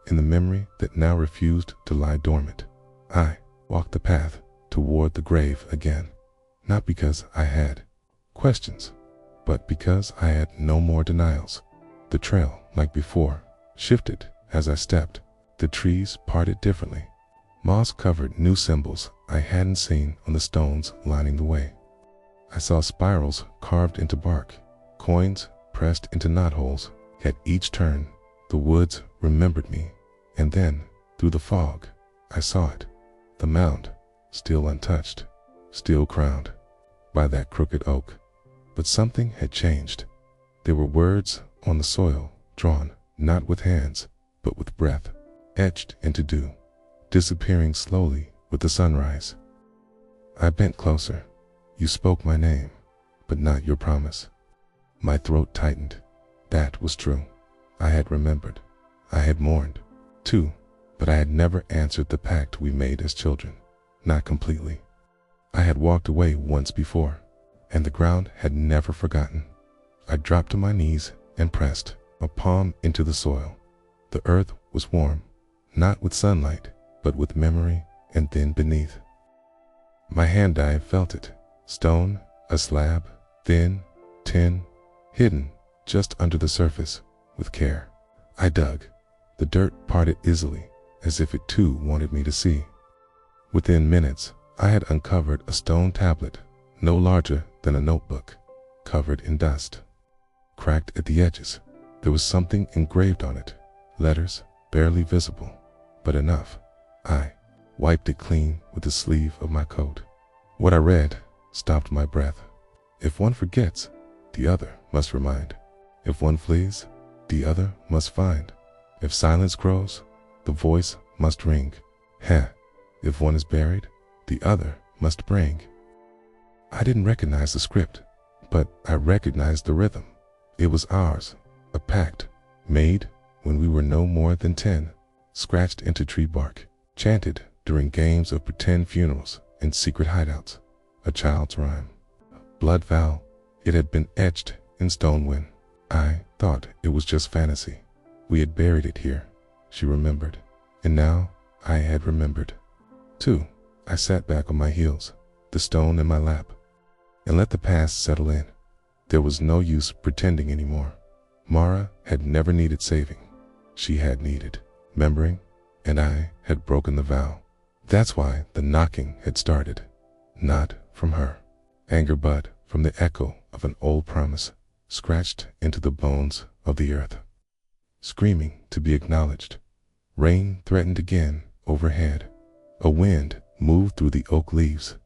in the memory that now refused to lie dormant. I walked the path toward the grave again, not because I had questions, but because I had no more denials. The trail, like before, shifted as I stepped. The trees parted differently. Moss covered new symbols I hadn't seen on the stones lining the way. I saw spirals carved into bark, coins pressed into knotholes. At each turn, the woods remembered me, and then, through the fog, I saw it. The mound, still untouched, still crowned by that crooked oak. But something had changed. There were words on the soil, drawn not with hands, but with breath, etched into dew, disappearing slowly with the sunrise. I bent closer. You spoke my name, but not your promise. My throat tightened. That was true. I had remembered. I had mourned, too, but I had never answered the pact we made as children. Not completely. I had walked away once before, and the ground had never forgotten. I dropped to my knees and pressed a palm into the soil. The earth was warm, not with sunlight, but with memory, and then beneath. My hand I felt it. Stone, a slab, thin, tin, hidden just under the surface, with care. I dug. The dirt parted easily, as if it too wanted me to see. Within minutes, I had uncovered a stone tablet, no larger than a notebook, covered in dust. Cracked at the edges, there was something engraved on it, letters barely visible, but enough. I wiped it clean with the sleeve of my coat. What I read stopped my breath. If one forgets, the other must remind. If one flees, the other must find. If silence grows, the voice must ring. If one is buried, the other must bring. I didn't recognize the script, but I recognized the rhythm. It was ours, a pact, made when we were no more than 10, scratched into tree bark, chanted during games of pretend funerals and secret hideouts, a child's rhyme. Blood vow, it had been etched in stone when I thought it was just fantasy. We had buried it here, she remembered, and now I had remembered. Too, I sat back on my heels, the stone in my lap, and let the past settle in. There was no use pretending anymore. Mara had never needed saving. She had needed remembering, and I had broken the vow. That's why the knocking had started. Not from her anger, but from the echo of an old promise, scratched into the bones of the earth. Screaming to be acknowledged. Rain threatened again overhead. A wind moved through the oak leaves,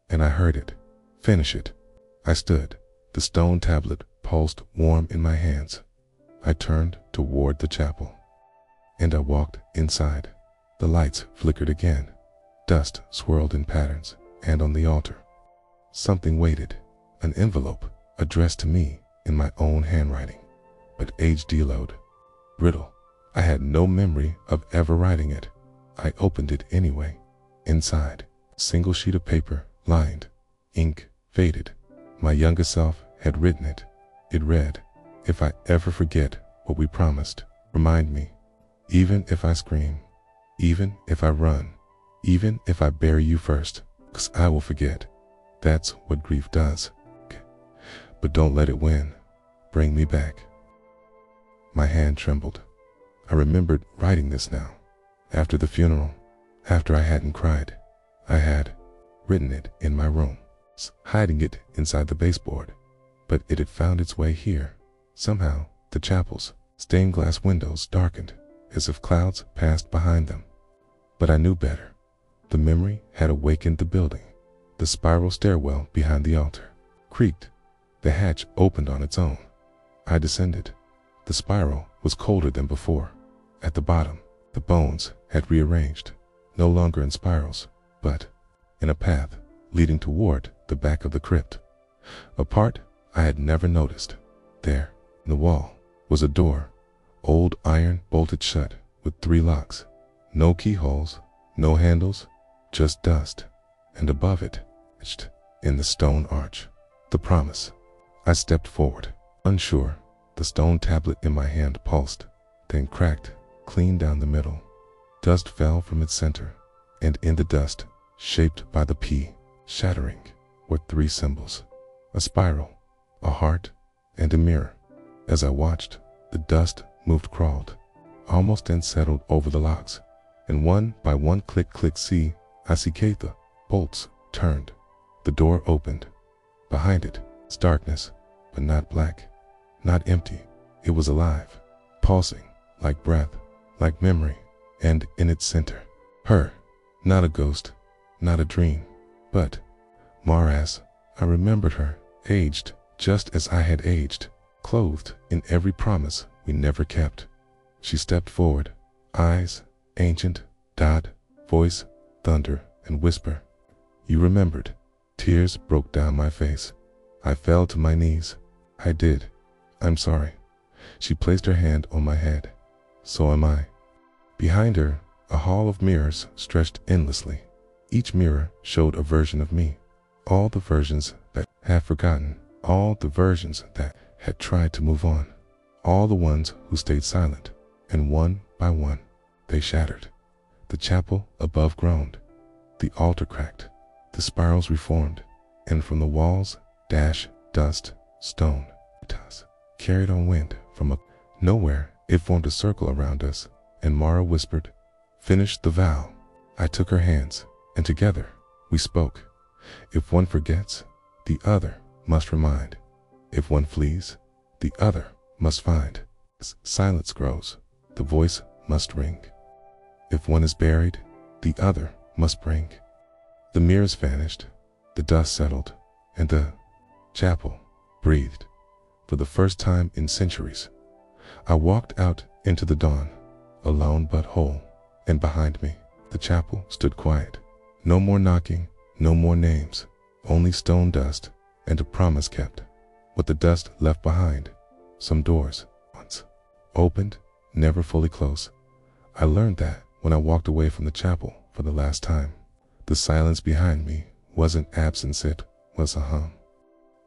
and I heard it. Finish it. I stood. The stone tablet pulsed warm in my hands. I turned toward the chapel, and I walked inside. The lights flickered again. Dust swirled in patterns, and on the altar, something waited. An envelope addressed to me in my own handwriting, but age-deload, brittle. I had no memory of ever writing it. I opened it anyway. Inside, single sheet of paper, lined, ink faded. My younger self had written it. It read, "If I ever forget what we promised, remind me. Even if I scream, even if I run, even if I bury you first, 'cause I will forget. That's what grief does. But don't let it win. Bring me back. My hand trembled. I remembered writing this now. After the funeral, after I hadn't cried, I had written it in my room, hiding it inside the baseboard. But it had found its way here. Somehow, the chapel's stained glass windows darkened, as if clouds passed behind them. But I knew better. The memory had awakened the building. The spiral stairwell behind the altar creaked. The hatch opened on its own. I descended. The spiral was colder than before. At the bottom, the bones had rearranged, no longer in spirals, but in a path leading toward the back of the crypt. A part I had never noticed. There, in the wall, was a door, old iron bolted shut with 3 locks. No keyholes, no handles, just dust. And above it, etched in the stone arch, the promise. I stepped forward, unsure. The stone tablet in my hand pulsed, then cracked clean down the middle. Dust fell from its center, and in the dust, shaped by the P, shattering, were 3 symbols: a spiral, a heart, and a mirror. As I watched, the dust crawled, almost then settled over the locks, and one by one click, see, I see the bolts turned. The door opened. Behind it, darkness, but not black, not empty. It was alive, pulsing, like breath, like memory, and in its center, her, not a ghost, not a dream, but Maras. I remembered her, aged just as I had aged, clothed in every promise we never kept. She stepped forward, eyes, ancient, voice, thunder, and whisper. You remembered. Tears broke down my face. I fell to my knees. I did. I'm sorry. She placed her hand on my head. So am I. Behind her, a hall of mirrors stretched endlessly. Each mirror showed a version of me. All the versions that had forgotten. All the versions that had tried to move on. All the ones who stayed silent. And one by one, they shattered. The chapel above groaned. The altar cracked. The spirals reformed. And from the walls, dust, stone, carried on wind from nowhere. It formed a circle around us, and Mara whispered, "Finish the vow." I took her hands, and together we spoke. If one forgets, the other must remind. If one flees, the other must find. As silence grows, the voice must ring. If one is buried, the other must bring. The mirrors vanished, the dust settled, and the chapel breathed. For the first time in centuries, I walked out into the dawn, alone but whole, and behind me, the chapel stood quiet. No more knocking, no more names, only stone dust and a promise kept. What the dust left behind, some doors, once opened, never fully closed. I learned that when I walked away from the chapel for the last time. The silence behind me wasn't absence, it was a hum.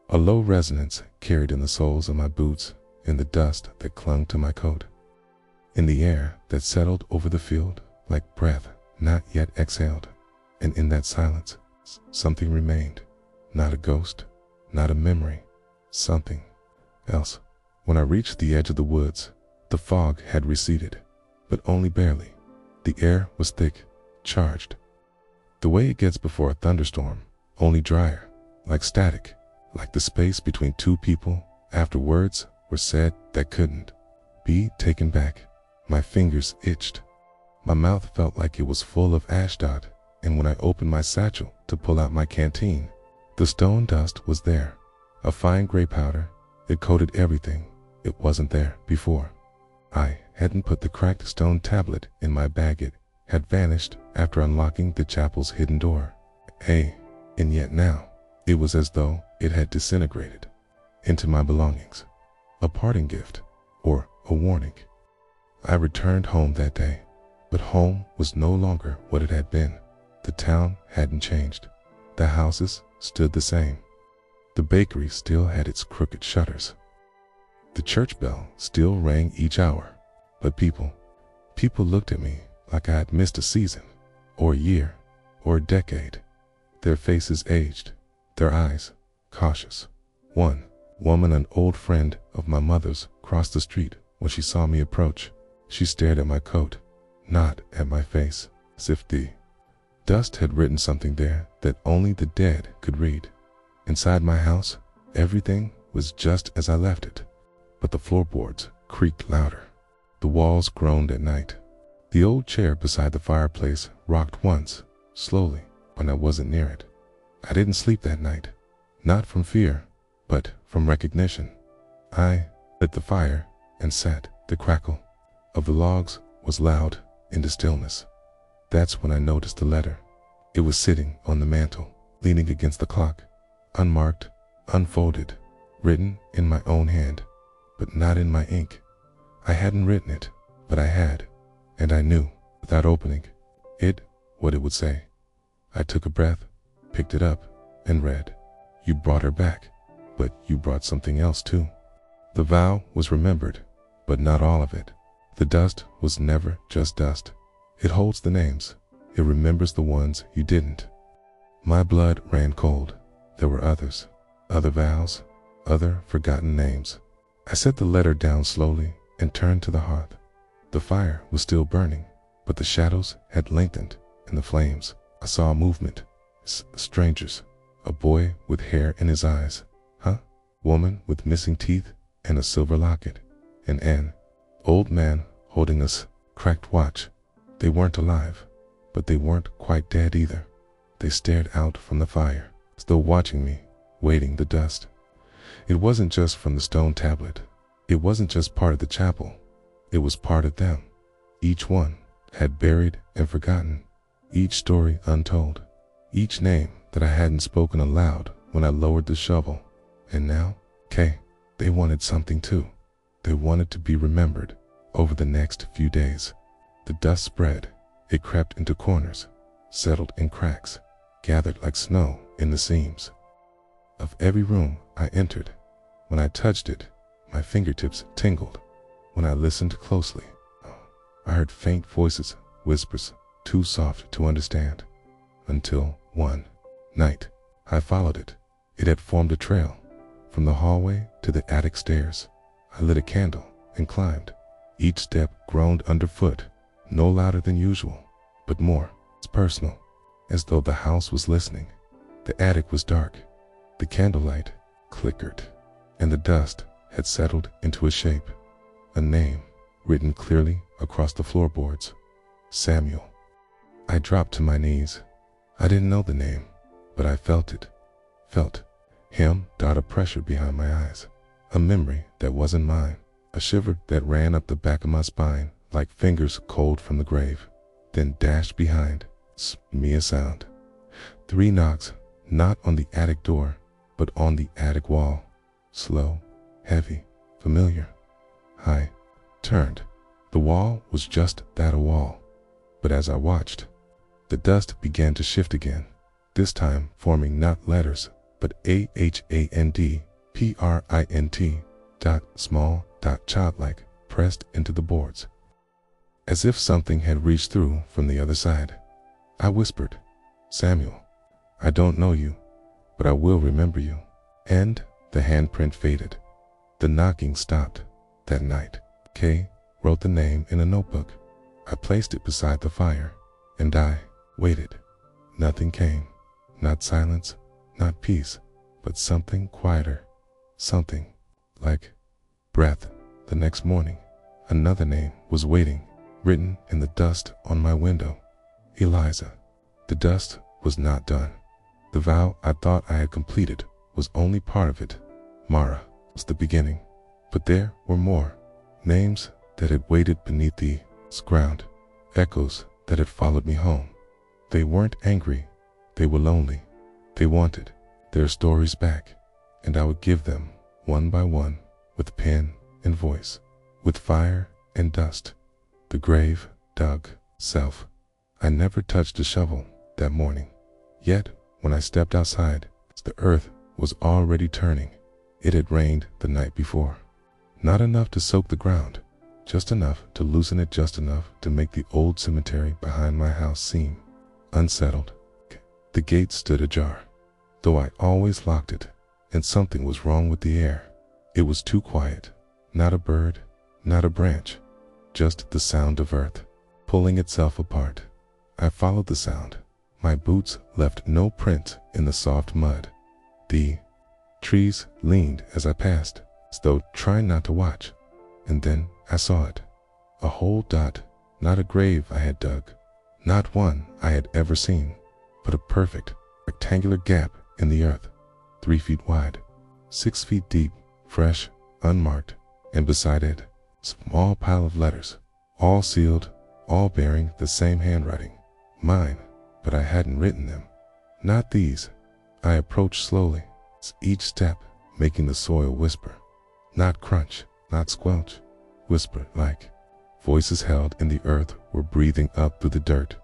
A low resonance carried in the soles of my boots, in the dust that clung to my coat, in the air that settled over the field like breath not yet exhaled. And in that silence, something remained. Not a ghost, not a memory, something else. When I reached the edge of the woods, the fog had receded, but only barely. The air was thick, charged. The way it gets before a thunderstorm, only drier, like static, like the space between 2 people after words were said that couldn't be taken back. My fingers itched. My mouth felt like it was full of ashdod, and when I opened my satchel to pull out my canteen, the stone dust was there. A fine gray powder. It coated everything. It wasn't there before. I hadn't put the cracked stone tablet in my bag. It had vanished after unlocking the chapel's hidden door. And yet now, it was as though it had disintegrated into my belongings. A parting gift, or a warning. I returned home that day, but home was no longer what it had been. The town hadn't changed. The houses stood the same. The bakery still had its crooked shutters. The church bell still rang each hour, but people looked at me like I had missed a season or a year. or a decade. Their faces aged, their eyes cautious. One woman, an old friend of my mother's, crossed the street when she saw me approach. She stared at my coat, not at my face, as if the dust had written something there that only the dead could read. Inside my house, everything was just as I left it, but the floorboards creaked louder. The walls groaned at night. The old chair beside the fireplace rocked once, slowly, when I wasn't near it. I didn't sleep that night, not from fear, but from recognition. I lit the fire and sat. The crackle of the logs was loud in the stillness. That's when I noticed the letter. It was sitting on the mantel, leaning against the clock, unmarked, unfolded, written in my own hand, but not in my ink. I hadn't written it, but I had, and I knew, without opening it, what it would say. I took a breath, picked it up, and read, "You brought her back, but you brought something else too." The vow was remembered, but not all of it. The dust was never just dust. It holds the names. It remembers the ones you didn't. My blood ran cold. There were others, other vows, other forgotten names. I set the letter down slowly and turned to the hearth. The fire was still burning, but the shadows had lengthened in the flames. I saw movement. Strangers. A boy with hair in his eyes. Woman with missing teeth and a silver locket. And an old man holding a cracked watch. They weren't alive, but they weren't quite dead either. They stared out from the fire, still watching me, waiting the dust. It wasn't just from the stone tablet. It wasn't just part of the chapel. It was part of them. Each one had buried and forgotten. Each story untold. Each name that I hadn't spoken aloud when I lowered the shovel. And now, they wanted something too. They wanted to be remembered. Over the next few days, the dust spread. It crept into corners, settled in cracks, gathered like snow in the seams of every room I entered. When I touched it, my fingertips tingled. When I listened closely, I heard faint voices, whispers, too soft to understand. Until one night, I followed it. It had formed a trail from the hallway to the attic stairs. I lit a candle and climbed. Each step groaned underfoot, no louder than usual, but more personal, as though the house was listening. The attic was dark. The candlelight flickered, and the dust had settled into a shape. A name written clearly across the floorboards. Samuel. I dropped to my knees. I didn't know the name, but I felt it. Felt him dot a pressure behind my eyes. A memory that wasn't mine. A shiver that ran up the back of my spine like fingers cold from the grave. Then dashed behind me a sound. 3 knocks, not on the attic door, but on the attic wall. Slow, heavy, familiar. I turned. The wall was just that, a wall. But as I watched, the dust began to shift again, this time forming not letters, but AHAND, print, small, childlike, pressed into the boards. As if something had reached through from the other side. I whispered, "Samuel, I don't know you, but I will remember you." And the handprint faded. The knocking stopped. That night, Kay wrote the name in a notebook. I placed it beside the fire, and I waited. Nothing came. Not silence, not peace, but something quieter. Something like breath. The next morning, another name was waiting, written in the dust on my window. Eliza. The dust was not done. The vow I thought I had completed was only part of it. Mara was the beginning. But there were more. Names that had waited beneath the ground. Echoes that had followed me home. They weren't angry. They were lonely. They wanted their stories back. And I would give them one by one, with pen and voice, with fire and dust. The grave dug self. I never touched a shovel that morning. Yet, when I stepped outside, the earth was already turning. It had rained the night before. Not enough to soak the ground, just enough to loosen it, just enough to make the old cemetery behind my house seem unsettled, The gate stood ajar, though I always locked it, and something was wrong with the air. It was too quiet. Not a bird, not a branch, just the sound of earth pulling itself apart. I followed the sound. My boots left no print in the soft mud. The trees leaned as I passed, as though trying not to watch. And then I saw it. A whole dot, not a grave I had dug, not one I had ever seen, but a perfect, rectangular gap in the earth, 3 feet wide, 6 feet deep, fresh, unmarked, and beside it, a small pile of letters, all sealed, all bearing the same handwriting. Mine, but I hadn't written them. Not these. I approached slowly, each step making the soil whisper. Not crunch, not squelch, whisper like. Voices held in the earth were breathing up through the dirt.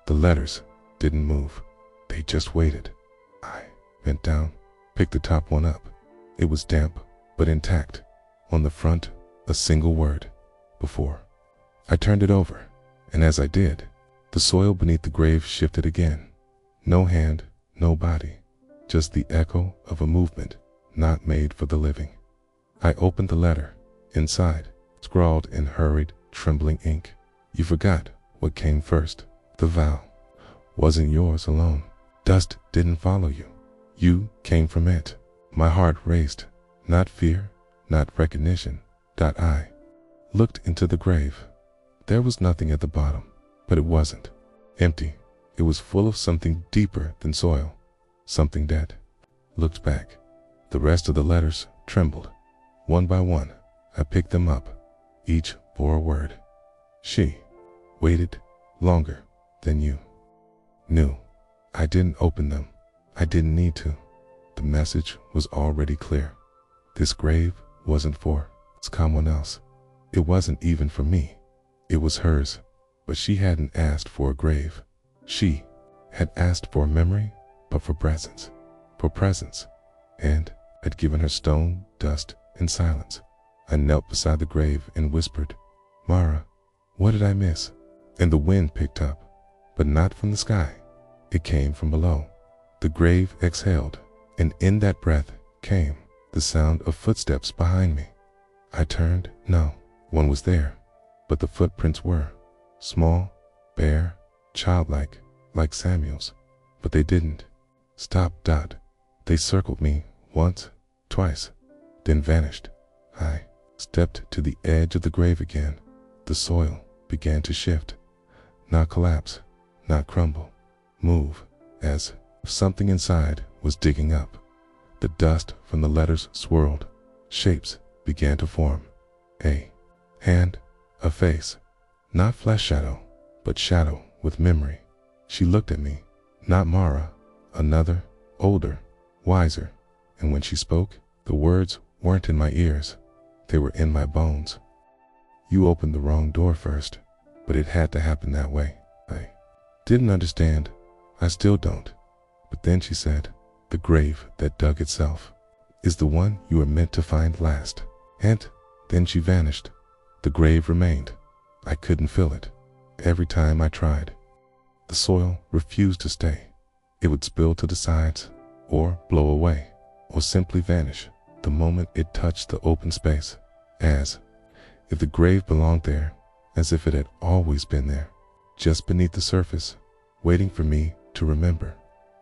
The letters didn't move. They just waited. I bent down, picked the top one up. It was damp, but intact. On the front, a single word. Before. I turned it over, and as I did, the soil beneath the grave shifted again. No hand, no body, just the echo of a movement not made for the living. I opened the letter. Inside, scrawled in hurried, trembling ink, you forgot what came first. The vow wasn't yours alone. Dust didn't follow you. You came from it. My heart raced. Not fear, not recognition. I looked into the grave. There was nothing at the bottom, but it wasn't empty. It was full of something deeper than soil, something dead. Looked back. The rest of the letters trembled. One by one, I picked them up. Each bore a word. She waited longer than you knew. I didn't open them. I didn't need to. The message was already clear. This grave wasn't for someone else. It wasn't even for me. It was hers, but she hadn't asked for a grave. She had asked for a memory, but for presence. And I'd given her stone, dust, and silence. I knelt beside the grave and whispered, Mara, what did I miss? And the wind picked up, but not from the sky. It came from below. The grave exhaled, and in that breath came the sound of footsteps behind me. I turned. No, one was there, but the footprints were small, bare, childlike, like Samuel's. But they didn't stop. They circled me once, twice, then vanished. I stepped to the edge of the grave again. The soil began to shift, not collapse, not crumble, move, as if something inside was digging up. The dust from the letters swirled. Shapes began to form. A hand, a face, not flesh shadow, but shadow with memory. She looked at me, not Mara, another, older, wiser, and when she spoke, the words weren't in my ears, they were in my bones. You opened the wrong door first, but it had to happen that way. I didn't understand. I still don't. But then she said, the grave that dug itself is the one you were meant to find last. And then she vanished. The grave remained. I couldn't fill it. Every time I tried, the soil refused to stay. It would spill to the sides, or blow away, or simply vanish the moment it touched the open space, as if the grave belonged there, as if it had always been there, just beneath the surface, waiting for me to remember.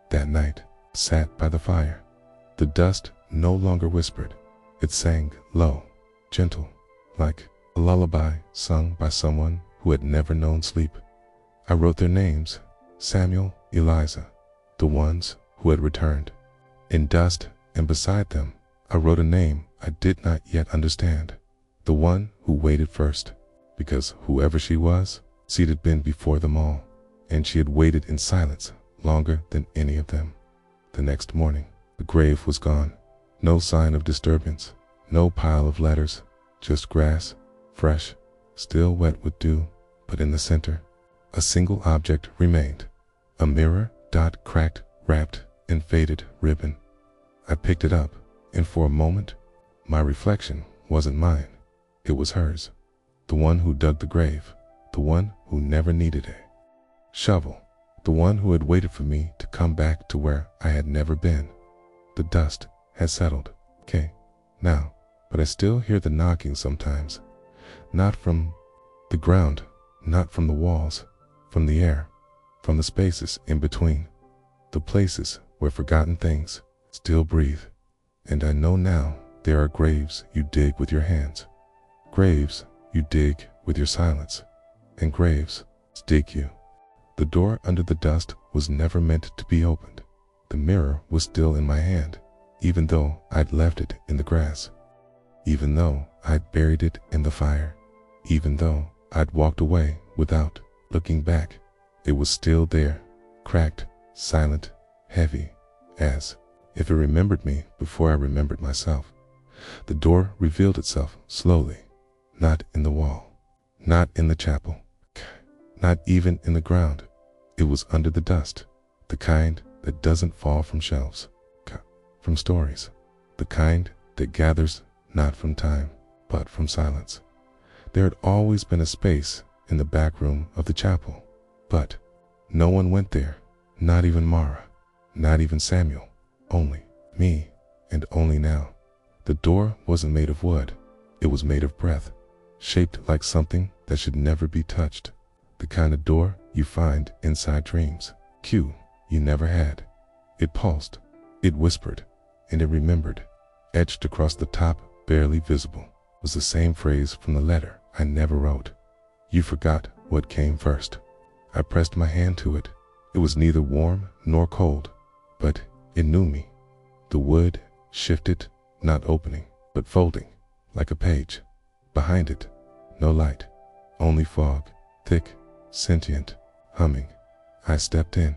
That night, sat by the fire. The dust no longer whispered. It sang low, gentle, like a lullaby sung by someone who had never known sleep. I wrote their names, Samuel, Eliza, the ones who had returned. In dust, and beside them, I wrote a name I did not yet understand. The one who waited first, because whoever she was, she'd had been before them all, and she had waited in silence longer than any of them. The next morning, the grave was gone. No sign of disturbance, no pile of letters, just grass, fresh, still wet with dew, but in the center, a single object remained. A mirror, cracked, wrapped in faded ribbon. I picked it up, and for a moment, my reflection wasn't mine. It was hers. The one who dug the grave, the one who never needed a shovel, the one who had waited for me to come back to where I had never been. The dust had settled, okay, now, but I still hear the knocking sometimes. Not from the ground, not from the walls, from the air, from the spaces in between, the places where forgotten things still breathe. And I know now there are graves you dig with your hands, graves you dig with your silence, and graves dig you. The door under the dust was never meant to be opened. The mirror was still in my hand, even though I'd left it in the grass, even though I'd buried it in the fire, even though I'd walked away without looking back. It was still there, cracked, silent, heavy, as if it remembered me before I remembered myself. The door revealed itself slowly, not in the wall, not in the chapel, not even in the ground. It was under the dust, the kind that doesn't fall from shelves, from stories, the kind that gathers not from time, but from silence. There had always been a space in the back room of the chapel, but no one went there, not even Mara, not even Samuel, only me, and only now. The door wasn't made of wood, it was made of breath, shaped like something that should never be touched, the kind of door you find inside dreams, you never had. It pulsed, it whispered, and it remembered. Etched across the top, barely visible, was the same phrase from the letter I never wrote. You forgot what came first. I pressed my hand to it. It was neither warm nor cold, but it knew me. The wood shifted, not opening, but folding, like a page. Behind it, no light, only fog, thick, sentient, humming. I stepped in.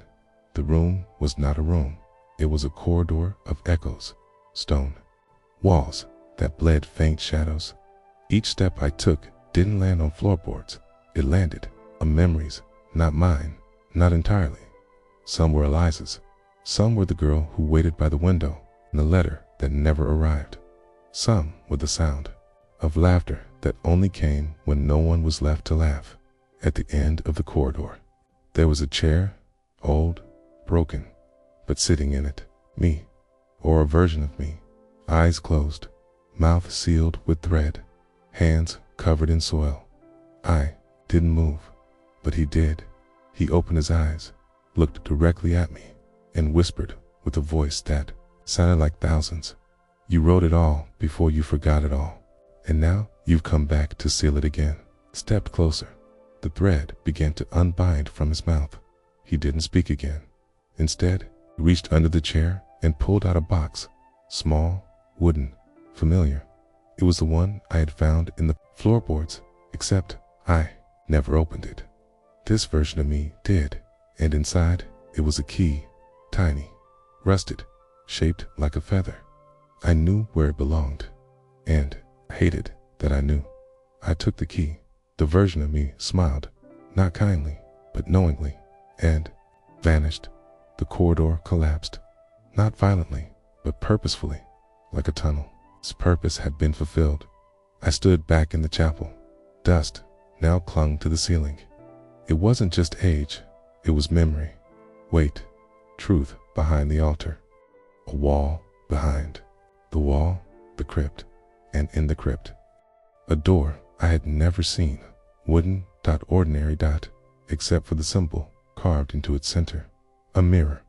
The room was not a room. It was a corridor of echoes, stone, walls that bled faint shadows. Each step I took didn't land on floorboards. It landed on memories, not mine, not entirely. Some were Eliza's. Some were the girl who waited by the window and the letter that never arrived. Some were the sound of laughter that only came when no one was left to laugh. At the end of the corridor, there was a chair, old, broken, but sitting in it, me, or a version of me, eyes closed, mouth sealed with thread, hands covered in soil. I didn't move, but he did. He opened his eyes, looked directly at me, and whispered with a voice that sounded like thousands. You wrote it all before you forgot it all, and now you've come back to seal it again. Stepped closer. The thread began to unbind from his mouth. He didn't speak again. Instead, he reached under the chair and pulled out a box, small, wooden, familiar. It was the one I had found in the floorboards, except I never opened it. This version of me did, and inside it was a key, tiny, rusted, shaped like a feather. I knew where it belonged, and I hated that I knew. I took the key. The version of me smiled, not kindly, but knowingly, and vanished. The corridor collapsed, not violently, but purposefully, like a tunnel. Its purpose had been fulfilled. I stood back in the chapel. Dust now clung to the ceiling. It wasn't just age, it was memory, weight, truth behind the altar. A wall behind. The wall, the crypt, and in the crypt, a door I had never seen, wooden, ordinary, except for the symbol carved into its center. A mirror,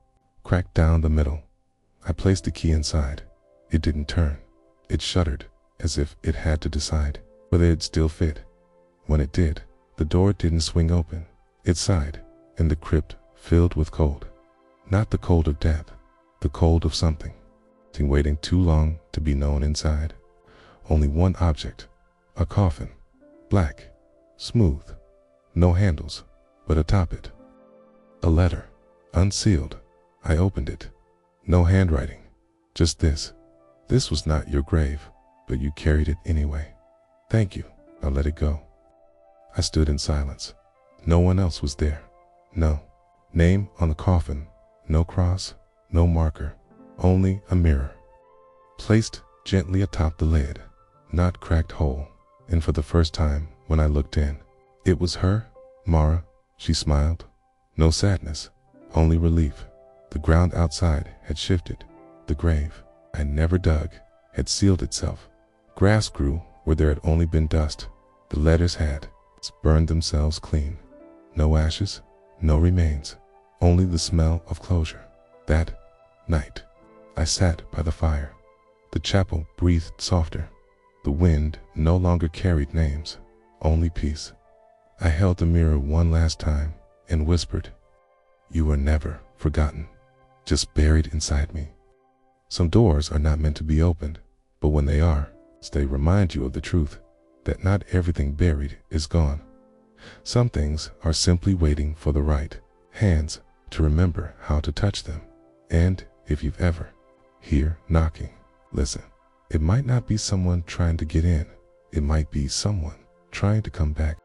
cracked down the middle. I placed the key inside. It didn't turn. It shuddered, as if it had to decide whether it'd still fit. When it did, the door didn't swing open. It sighed, and the crypt filled with cold. Not the cold of death, the cold of something waiting too long to be known inside. Only one object, a coffin, black, smooth, no handles, but atop it, a letter, unsealed. I opened it. No handwriting, just this. This was not your grave, but you carried it anyway. Thank you, I'll let it go. I stood in silence. No one else was there. No name on the coffin, no cross, no marker, only a mirror, placed gently atop the lid, not cracked whole. And for the first time, when I looked in, it was her, Mara. She smiled. No sadness, only relief. The ground outside had shifted. The grave I never dug had sealed itself. Grass grew where there had only been dust. The letters had burned themselves clean. No ashes, no remains, only the smell of closure. That night, I sat by the fire. The chapel breathed softer. The wind no longer carried names, only peace. I held the mirror one last time and whispered, "You were never forgotten, just buried inside me." Some doors are not meant to be opened, but when they are, they remind you of the truth, that not everything buried is gone. Some things are simply waiting for the right hands to remember how to touch them. And if you've ever hear knocking, listen. It might not be someone trying to get in. It might be someone trying to come back